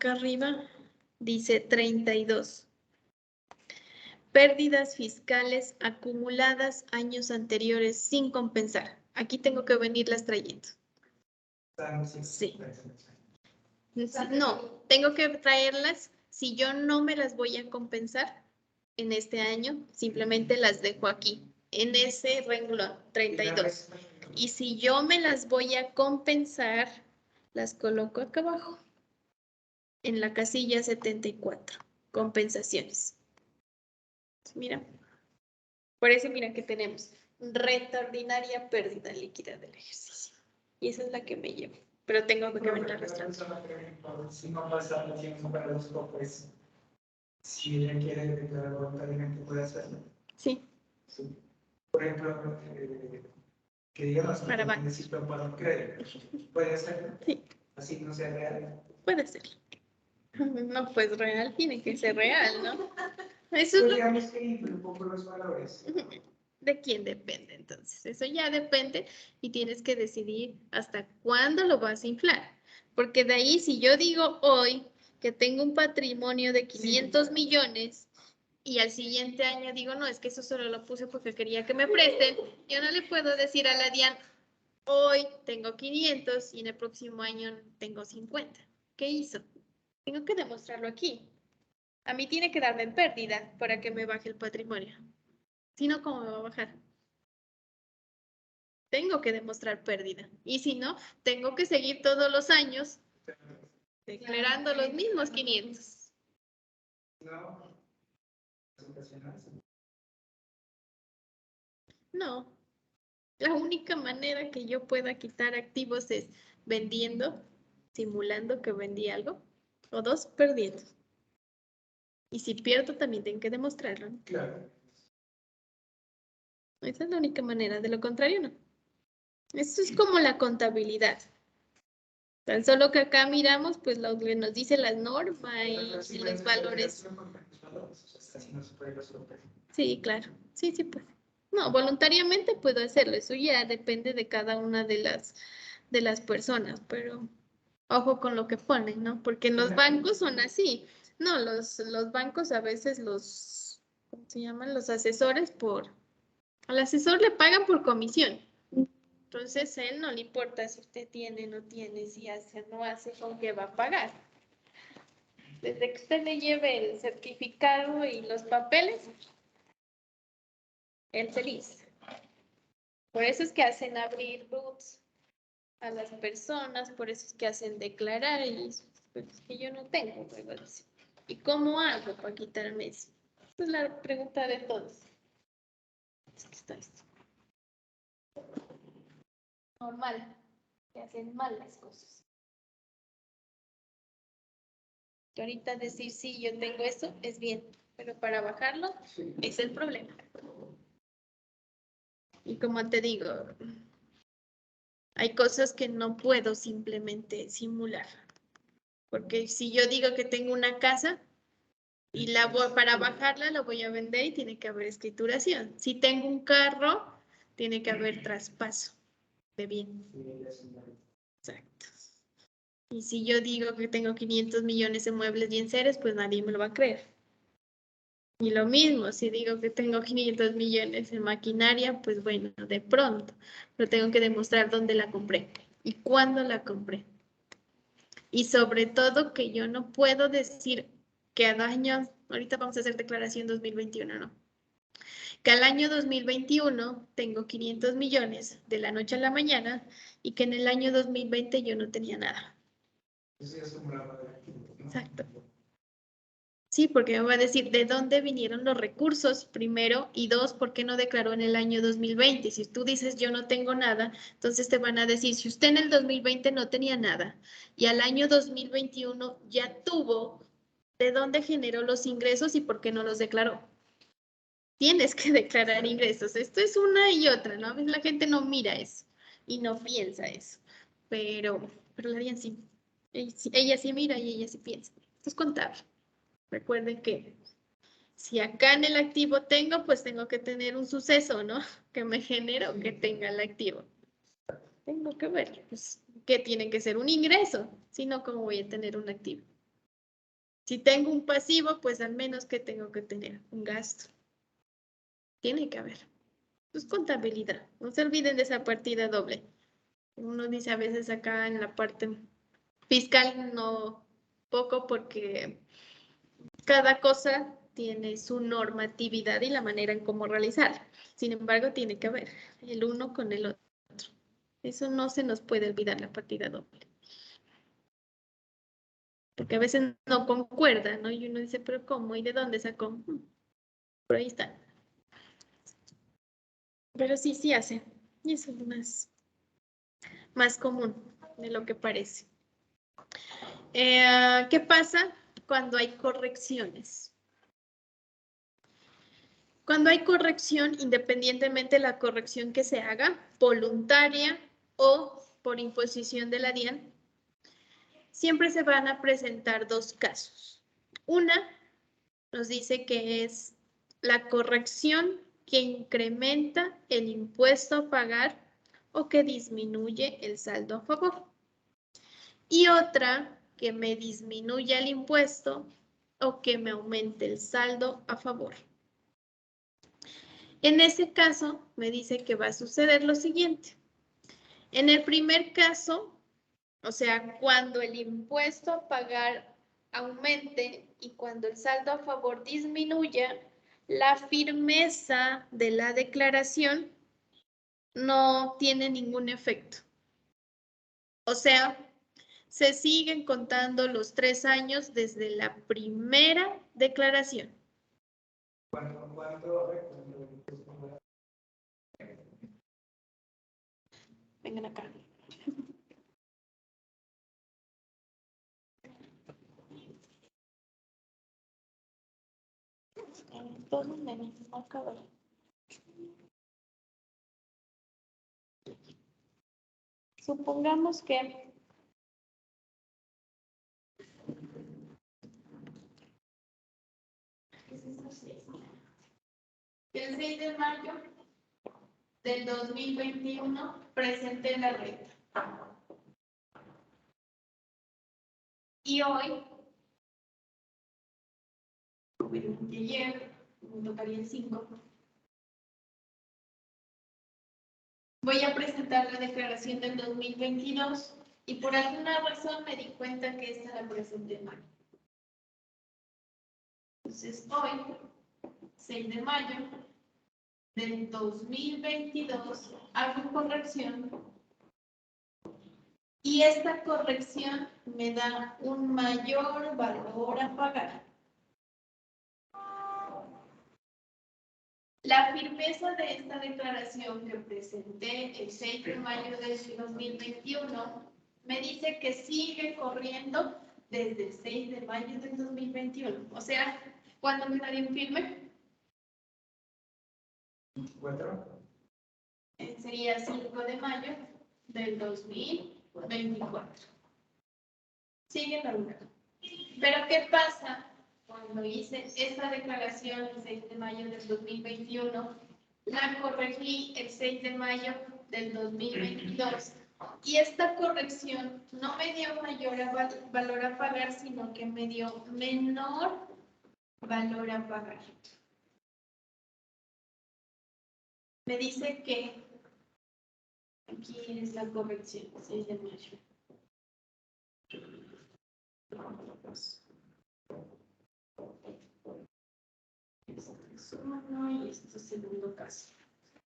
A: arriba dice 32. Pérdidas fiscales acumuladas años anteriores sin compensar. Aquí tengo que venirlas trayendo. Sí. No, tengo que traerlas. Si yo no me las voy a compensar en este año, simplemente las dejo aquí, en ese renglón 32. Y si yo me las voy a compensar, las coloco acá abajo, en la casilla 74, compensaciones. Mira, por eso mira que tenemos renta ordinaria, pérdida líquida del ejercicio. Y esa es la que me llevo. Pero tengo que ver la restante.
C: Si no pasa el tiempo para los cofres, si ella quiere declarar voluntariamente, puede hacerlo.
A: Sí.
C: Sí. Por ejemplo, que digamos que
A: Para
C: necesito para un crédito, ¿puede hacerlo?
A: Sí.
C: Así no sea real.
A: Puede ser. No, pues real, tiene que ser real, ¿no? Eso
C: Pues digamos que influye un poco los valores.
A: ¿De quién depende entonces? Eso ya depende y tienes que decidir hasta cuándo lo vas a inflar. Porque de ahí, si yo digo hoy que tengo un patrimonio de 500 millones y al siguiente año digo, no, es que eso solo lo puse porque quería que me presten, yo no le puedo decir a la DIAN, hoy tengo 500 y en el próximo año tengo 50. ¿Qué hizo? Tengo que demostrarlo aquí. A mí tiene que darme en pérdida para que me baje el patrimonio. Si no, ¿cómo me va a bajar? Tengo que demostrar pérdida. Y si no, tengo que seguir todos los años declarando los mismos 500.
C: No.
A: No. La única manera que yo pueda quitar activos es vendiendo, simulando que vendí algo, o dos, perdiendo. Y si pierdo, también tengo que demostrarlo, ¿no?
C: Claro.
A: Esa es la única manera, de lo contrario, no. Eso es como la contabilidad. Tan solo que acá miramos, pues lo que nos dice la norma y los valores.
C: Así no se puede resolver.
A: Sí, claro. Sí, sí, pues. No, voluntariamente puedo hacerlo. Eso ya depende de cada una de las personas, pero ojo con lo que ponen, ¿no? Porque en los bancos son así. No, los bancos a veces ¿cómo se llaman? Los asesores al asesor le pagan por comisión. Entonces, a él no le importa si usted tiene, no tiene, si hace, no hace, con qué va a pagar. Desde que usted le lleve el certificado y los papeles, él feliz. Por eso es que hacen abrir RUTs a las personas, por eso es que hacen declarar y pues, es que yo no tengo, ¿verdad? ¿Y cómo hago para quitarme eso? Esa es la pregunta de todos. Es que está esto. Normal, que hacen mal las cosas. Que ahorita decir sí, yo tengo eso es bien, pero para bajarlo es el problema. Y como te digo, hay cosas que no puedo simplemente simular. Porque si yo digo que tengo una casa y para bajarla la voy a vender y tiene que haber escrituración. Si tengo un carro, tiene que haber traspaso de bien. Exacto. Y si yo digo que tengo 500 millones de muebles y enseres, pues nadie me lo va a creer. Y lo mismo, si digo que tengo 500 millones en maquinaria, pues bueno, de pronto, pero tengo que demostrar dónde la compré y cuándo la compré. Y sobre todo que yo no puedo decir que al año, ahorita vamos a hacer declaración 2021, ¿no? Que al año 2021 tengo 500 millones de la noche a la mañana y que en el año 2020 yo no tenía nada.
C: Eso es un grado de activo, ¿no?
A: Exacto. Sí, porque me va a decir de dónde vinieron los recursos, primero, y dos, ¿por qué no declaró en el año 2020? Si tú dices yo no tengo nada, entonces te van a decir, si usted en el 2020 no tenía nada y al año 2021 ya tuvo, ¿de dónde generó los ingresos y por qué no los declaró? Tienes que declarar ingresos. Esto es una y otra, ¿no? A veces la gente no mira eso y no piensa eso, pero la Diana sí. Ella sí mira y ella sí piensa. Esto es contable. Recuerden que si acá en el activo tengo, pues tengo que tener un suceso, ¿no? Que me genere o que tenga el activo. Tengo que ver, pues, que tiene que ser un ingreso, si no, ¿cómo voy a tener un activo? Si tengo un pasivo, pues al menos que tengo que tener un gasto. Tiene que haber. Pues contabilidad. No se olviden de esa partida doble. Uno dice a veces acá en la parte fiscal no poco porque cada cosa tiene su normatividad y la manera en cómo realizarla. Sin embargo, tiene que haber el uno con el otro. Eso no se nos puede olvidar la partida doble. Porque a veces no concuerda, ¿no? Y uno dice, pero ¿cómo? ¿Y de dónde sacó? Por ahí está. Pero sí, sí hace. Y eso es más común de lo que parece. ¿Qué pasa cuando hay correcciones? Cuando hay corrección, independientemente de la corrección que se haga, voluntaria o por imposición de la DIAN, siempre se van a presentar dos casos. Una nos dice que es la corrección que incrementa el impuesto a pagar o que disminuye el saldo a favor. Y otra que me disminuya el impuesto o que me aumente el saldo a favor. En ese caso, me dice que va a suceder lo siguiente. En el primer caso, o sea, cuando el impuesto a pagar aumente y cuando el saldo a favor disminuya, la firmeza de la declaración no tiene ningún efecto. O sea, se siguen contando los 3 años desde la primera declaración.
C: ¿Cuándo
A: Vengan acá. Todos menos, no acabo. Supongamos que el 6 de mayo del 2021 presenté la renta. Y hoy, obviamente ayer, me tocaría el 5, voy a presentar la declaración del 2022 y por alguna razón me di cuenta que esta la presenté mal. Entonces hoy, 6 de mayo del 2022, hago corrección y esta corrección me da un mayor valor a pagar. La firmeza de esta declaración que presenté el 6 de mayo del 2021 me dice que sigue corriendo desde el 6 de mayo del 2021. O sea, ¿cuándo me daría un firme?
C: 24.
A: Sería 5 de mayo del 2024. Sigue normal. Pero ¿qué pasa? Cuando hice esta declaración el 6 de mayo del 2021, la corregí el 6 de mayo del 2022 y esta corrección no me dio mayor valor a pagar, sino que me dio menor valor a pagar. Me dice que aquí es la corrección, 6 de mayo. Esto es uno y esto es segundo caso.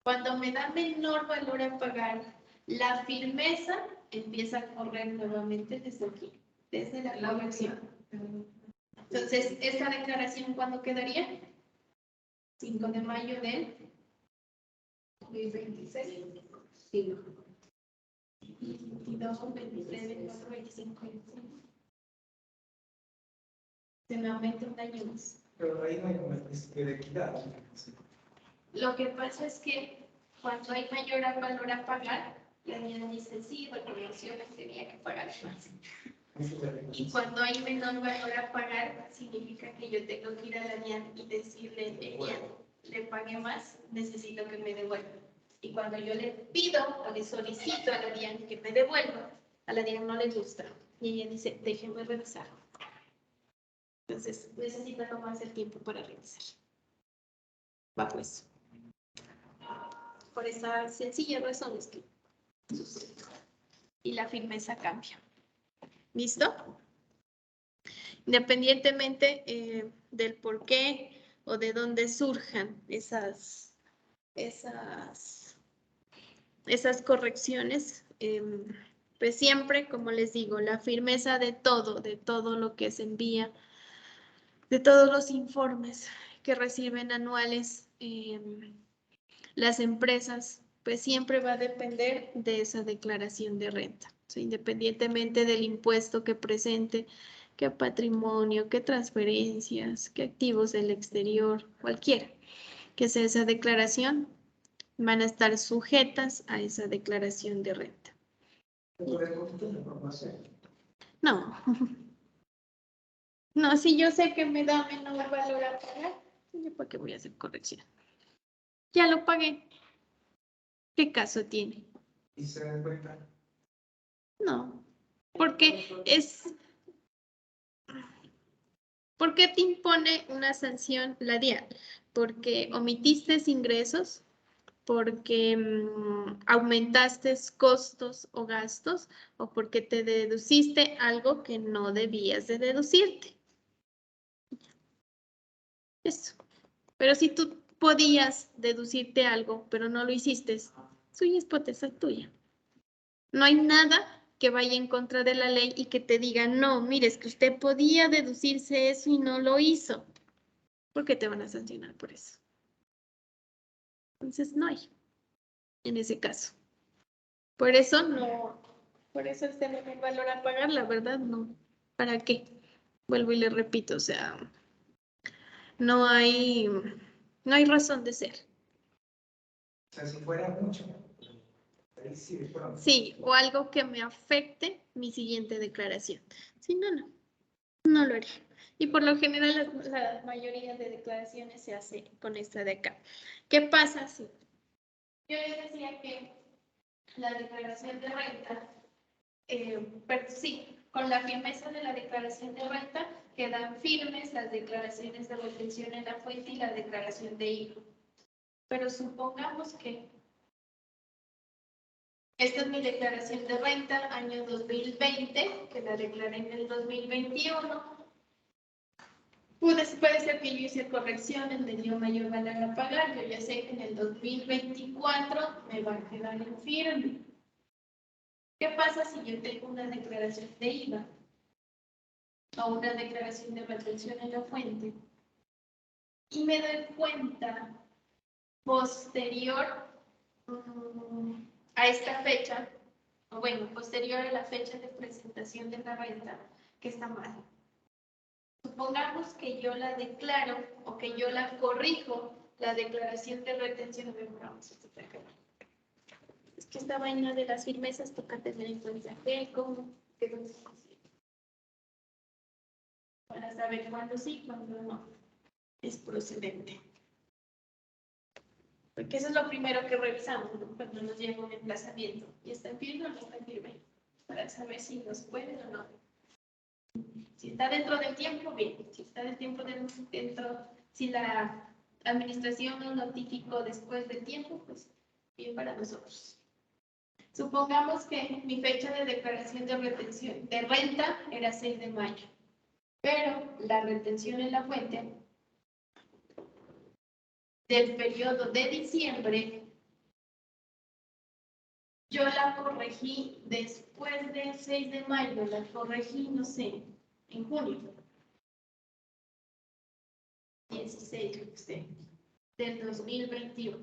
A: Cuando me da menor valor a pagar, la firmeza empieza a correr nuevamente desde aquí, desde la corrección. Entonces, ¿esta declaración cuándo quedaría? 5 de mayo del 2026. Sí. 22, 23, 24, 25, 26. Se me aumenta un año más.
C: Pero ahí no hay una especie de equidad.
A: Lo que pasa es que cuando hay mayor valor a pagar, la niña dice, sí, retribuciones tenía que pagar más. Y cuando hay menor valor a pagar, significa que yo tengo que ir a la DIAN y decirle, DIAN, le pagué más, necesito que me devuelva. Y cuando yo le pido o le solicito a la DIAN que me devuelva, a la DIAN no le gusta. Y ella dice, déjeme revisar. Entonces, necesita tomarse el tiempo para revisar. Bajo eso. Por esa sencilla razón es que sucede. Y la firmeza cambia. ¿Listo? Independientemente del por qué o de dónde surjan esas correcciones, pues siempre, como les digo, la firmeza de todo lo que se envía, de todos los informes que reciben anuales las empresas, pues siempre va a depender de esa declaración de renta. O sea, independientemente del impuesto que presente, qué patrimonio, qué transferencias, qué activos del exterior, cualquiera que sea esa declaración, van a estar sujetas a esa declaración de renta. No. No, si yo sé que me da menor valor a pagar, ¿yo para qué voy a hacer corrección? Ya lo pagué. ¿Qué caso tiene?
C: ¿Y se dan cuenta?
A: No, porque ¿por qué te impone una sanción la DIAN? Porque omitiste ingresos, porque aumentaste costos o gastos, o porque te deduciste algo que no debías de deducirte. Eso. Pero si tú podías deducirte algo, pero no lo hiciste, eso ya es potestad tuya. No hay nada que vaya en contra de la ley y que te diga, no, mire, es que usted podía deducirse eso y no lo hizo. ¿Por qué te van a sancionar por eso? Entonces, no hay, en ese caso. Por eso por eso es de menor valor a pagar, la verdad, no. ¿Para qué? Vuelvo y le repito, o sea, no hay, no hay razón de ser.
C: O sea, si fuera mucho, ahí sí, de pronto.
A: Sí, o algo que me afecte mi siguiente declaración. Si no, no lo haría. Y por lo general la mayoría de declaraciones se hace con esta de acá. ¿Qué pasa si yo les decía que la declaración de renta, pero sí, con la firmeza de la declaración de renta quedan firmes las declaraciones de retención en la fuente y la declaración de IVA? Pero supongamos que esta es mi declaración de renta año 2020, que la declaré en el 2021. Puede ser que yo hice correcciones, me dio mayor valor a pagar. Yo ya sé que en el 2024 me va a quedar en firme. ¿Qué pasa si yo tengo una declaración de IVA o una declaración de retención en la fuente y me doy cuenta posterior a esta fecha, o bueno, posterior a la fecha de presentación de la renta, que está mal? Supongamos que yo la declaro o que yo la corrijo, la declaración de retención. Es que esta vaina de las firmezas toca tener en cuenta cómo quedó para saber cuándo sí, cuándo no es procedente. Porque eso es lo primero que revisamos, ¿no? Cuando nos llega un emplazamiento. ¿Y está en firme o no está en firme? Para saber si nos puede o no. Si está dentro del tiempo, bien. Si está del tiempo dentro, si la administración nos notificó después del tiempo, pues bien para nosotros. Supongamos que mi fecha de declaración de retención de renta era 6 de mayo, pero la retención en la fuente del periodo de diciembre, yo la corregí después del 6 de mayo, la corregí, no sé, en junio. 16 del 2021.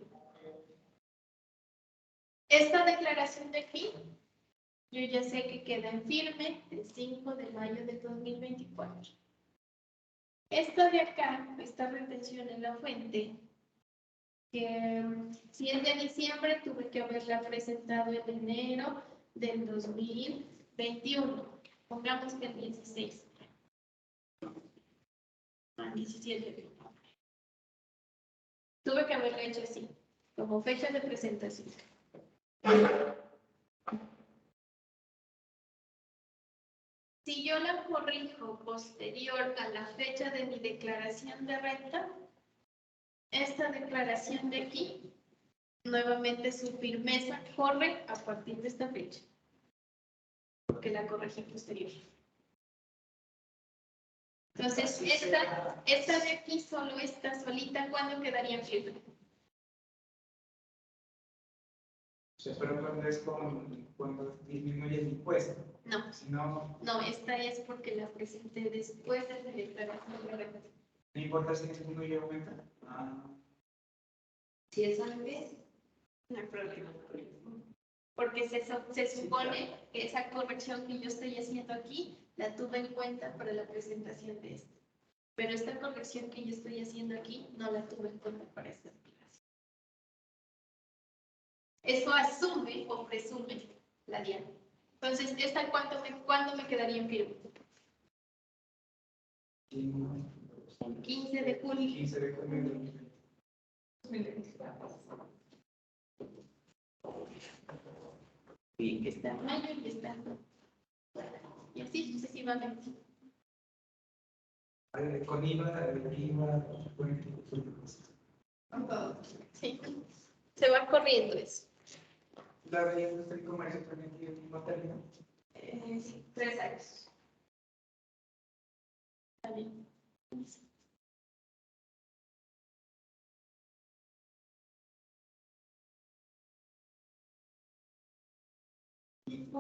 A: Esta declaración de aquí, yo ya sé que queda en firme el 5 de mayo de 2024. Esta de acá, esta retención en la fuente, que si es de diciembre, tuve que haberla presentado en enero del 2021. Pongamos que el 16. 17. Tuve que haberlo hecho así, como fecha de presentación. Si yo la corrijo posterior a la fecha de mi declaración de renta, esta declaración de aquí, nuevamente su firmeza corre a partir de esta fecha, porque la corregí posterior. Entonces, esta de aquí, solo esta solita, ¿cuándo quedaría firme?
C: Pero cuando disminuye el impuesto.
A: No.
C: Si no,
A: no, esta es porque la presenté después de mi declaración de renta.
C: No importa si disminuye o aumenta.
A: Si es al mes, no hay problema. Porque se supone que esa corrección que yo estoy haciendo aquí la tuve en cuenta para la presentación de esto. Pero esta corrección que yo estoy haciendo aquí no la tuve en cuenta para esta aplicación. Eso asume o presume la diana. Entonces, ¿esta cuándo me quedaría en firme? El 15 de julio.
C: 15 de julio.
A: Y que está en mayo y está. Y así sucesivamente.
C: Con IVA,
A: Sí, se va corriendo eso.
C: La de industria y comercio también tiene el mismo término.
A: Sí, 3 años. Está bien.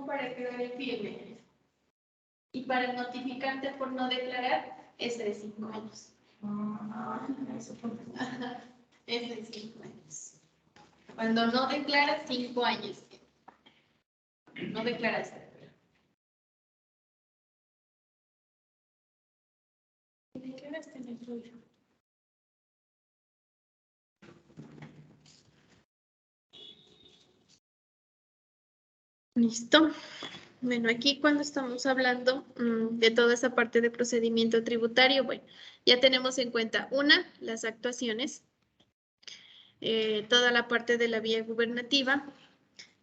A: Para quedar en firme. Y para notificarte por no declarar, es de 5 años. Es de 5 años. Cuando no declaras, 5 años. no declaraste. Declaraste en el tuyo. Listo. Bueno, aquí cuando estamos hablando de toda esa parte de procedimiento tributario, bueno, ya tenemos en cuenta las actuaciones, toda la parte de la vía gubernativa,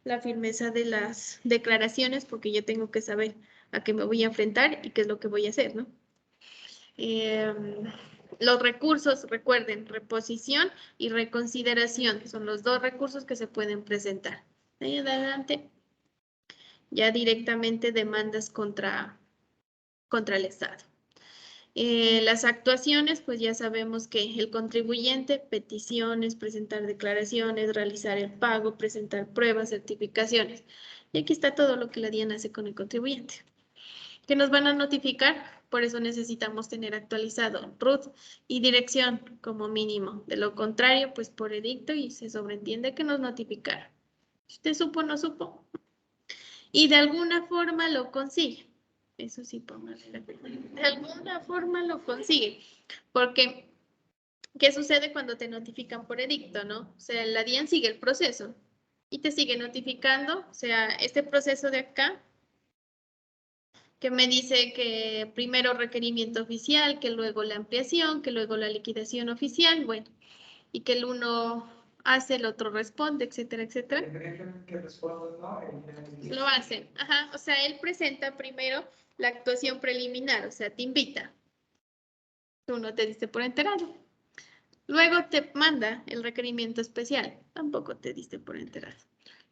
A: la firmeza de las declaraciones, porque yo tengo que saber a qué me voy a enfrentar y qué es lo que voy a hacer, ¿no? Los recursos, recuerden, reposición y reconsideración, son los dos recursos que se pueden presentar. De ahí en adelante, ya directamente demandas contra el Estado. Las actuaciones, pues ya sabemos que el contribuyente, peticiones, presentar declaraciones, realizar el pago, presentar pruebas, certificaciones. Y aquí está todo lo que la DIAN hace con el contribuyente. ¿Qué nos van a notificar? Por eso necesitamos tener actualizado RUT y dirección como mínimo. De lo contrario, pues por edicto y se sobreentiende que nos notificaron. Si usted supo, no supo. Y de alguna forma lo consigue. Eso sí, póngale. De alguna forma lo consigue. Porque, ¿qué sucede cuando te notifican por edicto, no? O sea, la DIAN sigue el proceso y te sigue notificando. O sea, este proceso de acá, que me dice que primero requerimiento oficial, que luego la ampliación, que luego la liquidación oficial, bueno, y que el uno hace, el otro responde, etcétera, etcétera.
C: Que responda, ¿no?
A: Lo hacen, ajá, o sea, él presenta primero la actuación preliminar, o sea, te invita. Tú no te diste por enterado. Luego te manda el requerimiento especial, tampoco te diste por enterado.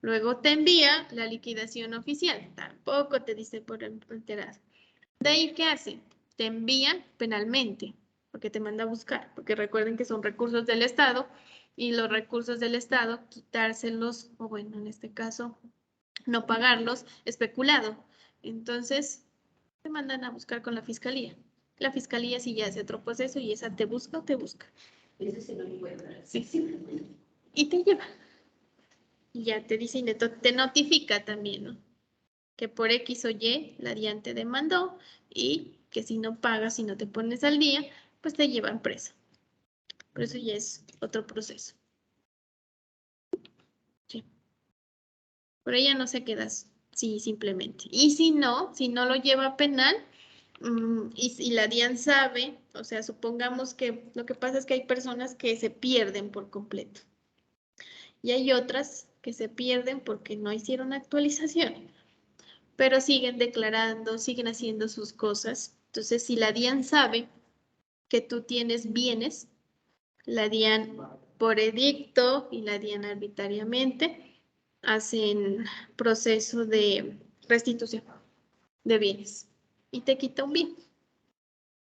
A: Luego te envía la liquidación oficial, tampoco te diste por enterado. De ahí, ¿qué hace? Te envía penalmente, porque te manda a buscar, porque recuerden que son recursos del Estado y los recursos del Estado, quitárselos, o bueno, en este caso, no pagarlos, especulado. Entonces, te mandan a buscar con la fiscalía. La fiscalía sí ya hace otro proceso y esa te busca o te busca. Ese se lo encuentra. Sí. Y te lleva. Y ya te dice y te notifica también, ¿no? Que por X o Y la DIAN te demandó y que si no pagas, si no te pones al día, pues te llevan preso. Por eso ya es otro proceso. Sí. Por ella no se quedas, sí, simplemente. Y si no lo lleva penal, y la DIAN sabe, o sea, supongamos que lo que pasa es que hay personas que se pierden por completo. Y hay otras que se pierden porque no hicieron actualización, pero siguen declarando, siguen haciendo sus cosas. Entonces, si la DIAN sabe que tú tienes bienes, la DIAN por edicto y la DIAN arbitrariamente hacen proceso de restitución de bienes y te quita un bien.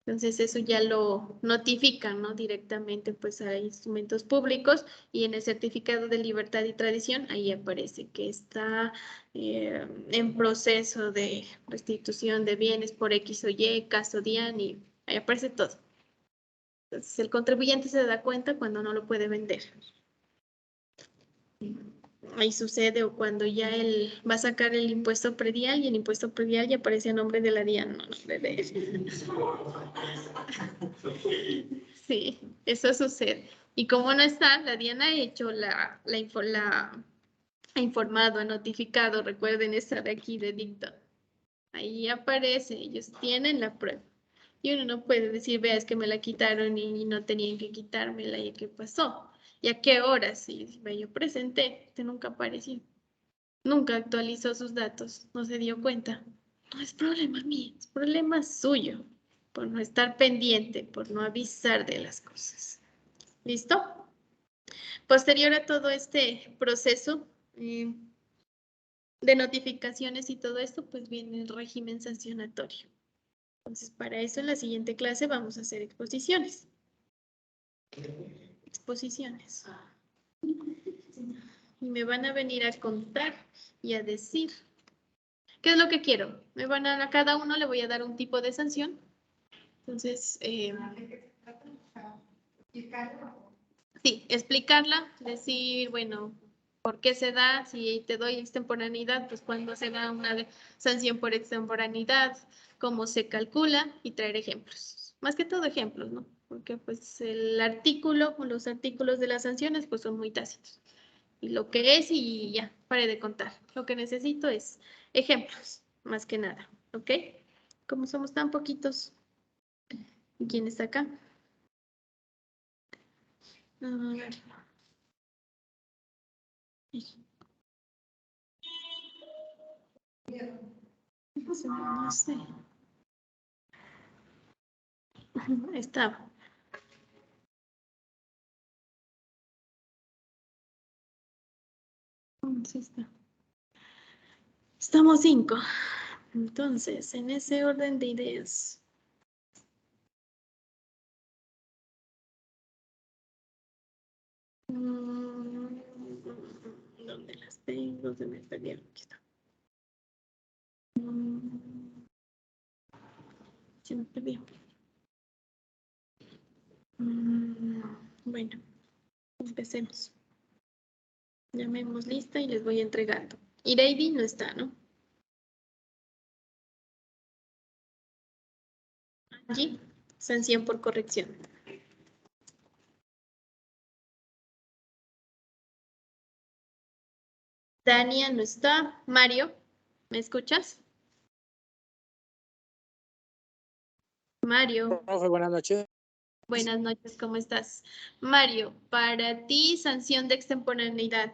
A: Entonces eso ya lo notifican, ¿no? Directamente pues a instrumentos públicos y en el certificado de libertad y tradición ahí aparece que está en proceso de restitución de bienes por X o Y, caso DIAN y ahí aparece todo. Entonces el contribuyente se da cuenta cuando no lo puede vender. Ahí sucede o cuando ya él va a sacar el impuesto predial y el impuesto predial ya aparece a nombre de la DIAN, no nombre de él. Sí, eso sucede. Y como no está, la DIAN ha hecho ha informado, ha notificado, recuerden esta de aquí de dicto. Ahí aparece, ellos tienen la prueba. Y uno no puede decir, vea, es que me la quitaron y no tenían que quitármela y qué pasó. ¿Y a qué horas? Y yo presenté, usted nunca apareció. Nunca actualizó sus datos, no se dio cuenta. No es problema mío, es problema suyo, por no estar pendiente, por no avisar de las cosas. ¿Listo? Posterior a todo este proceso de notificaciones y todo esto, pues viene el régimen sancionatorio. Entonces, para eso en la siguiente clase vamos a hacer exposiciones. Exposiciones. Y me van a venir a contar y a decir qué es lo que quiero. A cada uno le voy a dar un tipo de sanción. Entonces, sí, explicarla, decir, bueno, ¿Por qué se da? Si te doy extemporaneidad, pues cuando se da una sanción por extemporaneidad, cómo se calcula y traer ejemplos. Más que todo ejemplos, ¿no? Porque pues el artículo o los artículos de las sanciones pues son muy tácitos. Y lo que es y ya, pare de contar. Lo que necesito es ejemplos, más que nada, ¿ok? Como somos tan poquitos, ¿y quién está acá? A ver. No sé. Estaba. Sí está. Estamos 5. Entonces, en ese orden de ideas. ¿Dónde las tengo? Se me perdieron. Aquí está. Se me perdió. Bueno, empecemos. Llamemos lista y les voy entregando. Ireidi no está, ¿no? Allí, sanción por corrección. Dania no está. Mario, ¿me escuchas? Mario,
D: Profe, buenas noches.
A: buenas noches, ¿cómo estás? Mario, para ti, sanción de extemporaneidad.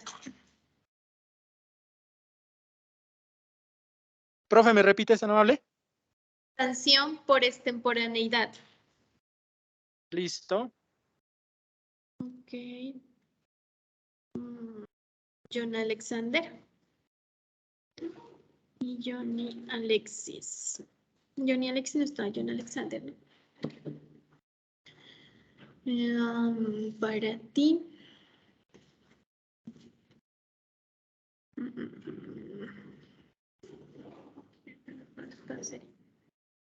D: Profe, ¿me repite esa amable?
A: Sanción por extemporaneidad.
D: Listo.
A: Ok. John Alexander. Y Johnny Alexis. Johnny Alexis no está, John Alexander, ¿no? Para ti.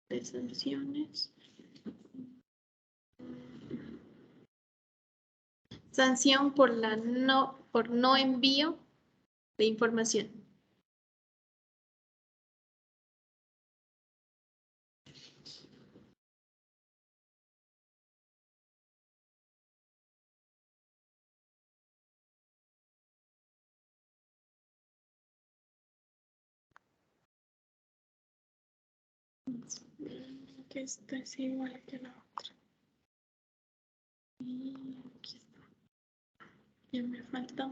A: De sanciones. Sanción por no envío de información. Que esta es igual que la otra. Y aquí está. Ya me falta.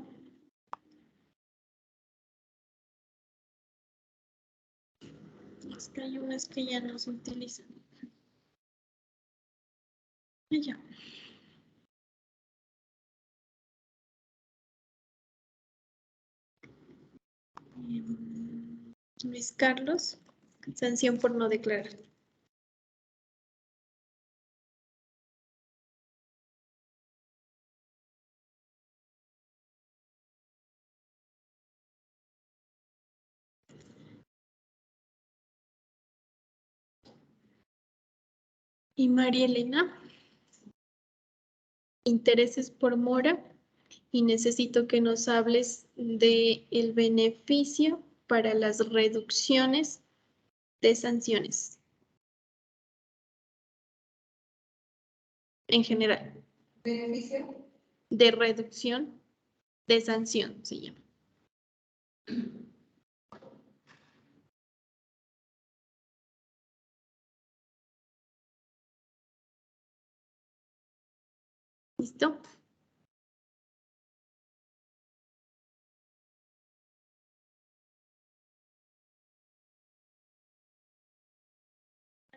A: Es que hay unas que ya no se utilizan. Y ya. Luis Carlos, sanción por no declarar. Y María Elena, intereses por mora. Y necesito que nos hables de el beneficio para las reducciones de sanciones. En general.
B: Beneficio.
A: De reducción de sanción, se llama. ¿Listo?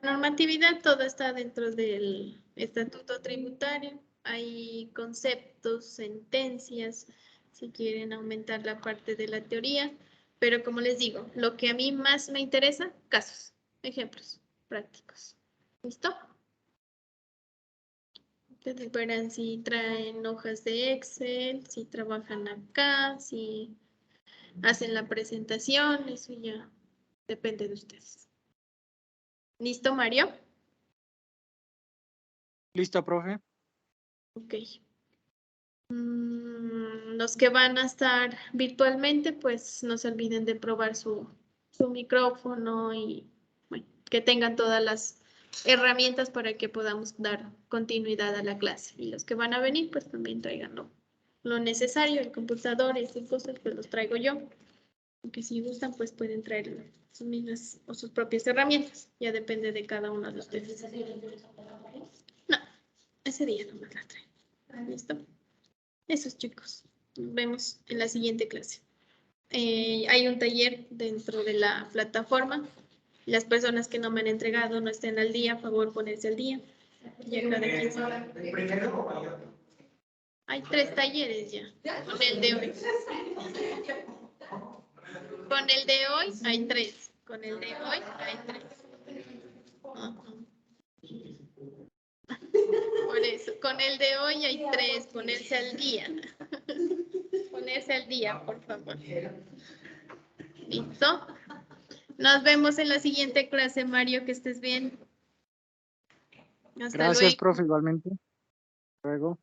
A: La normatividad toda está dentro del estatuto tributario. Hay conceptos, sentencias, si quieren aumentar la parte de la teoría. Pero como les digo, lo que a mí más me interesa, casos, ejemplos prácticos. ¿Listo? Ustedes verán si traen hojas de Excel, si trabajan acá, si hacen la presentación, eso ya depende de ustedes. ¿Listo, Mario?
D: Listo, profe.
A: Ok. Los que van a estar virtualmente, pues no se olviden de probar su micrófono y bueno, que tengan todas las herramientas para que podamos dar continuidad a la clase. Y los que van a venir, pues también traigan lo necesario, el computador, esas cosas, pues los traigo yo. Aunque si gustan, pues pueden traer sus mismas o sus propias herramientas. Ya depende de cada uno de ustedes. No, ese día no me las traigo. ¿Listo? Esos chicos. Nos vemos en la siguiente clase. Hay un taller dentro de la plataforma. Las personas que no me han entregado no estén al día, a favor ponerse al día. Ya cada 15 horas.
C: ¿El primero o hay otro?
A: Hay 3 talleres ya. Con el de hoy. Con el de hoy hay 3. Con el de hoy hay 3. Por eso, con el de hoy hay 3. Ponerse al día. Ponerse al día, por favor. ¿Listo? Nos vemos en la siguiente clase, Mario, que estés bien. Hasta
D: Gracias,
A: luego.
D: profe, igualmente. Luego.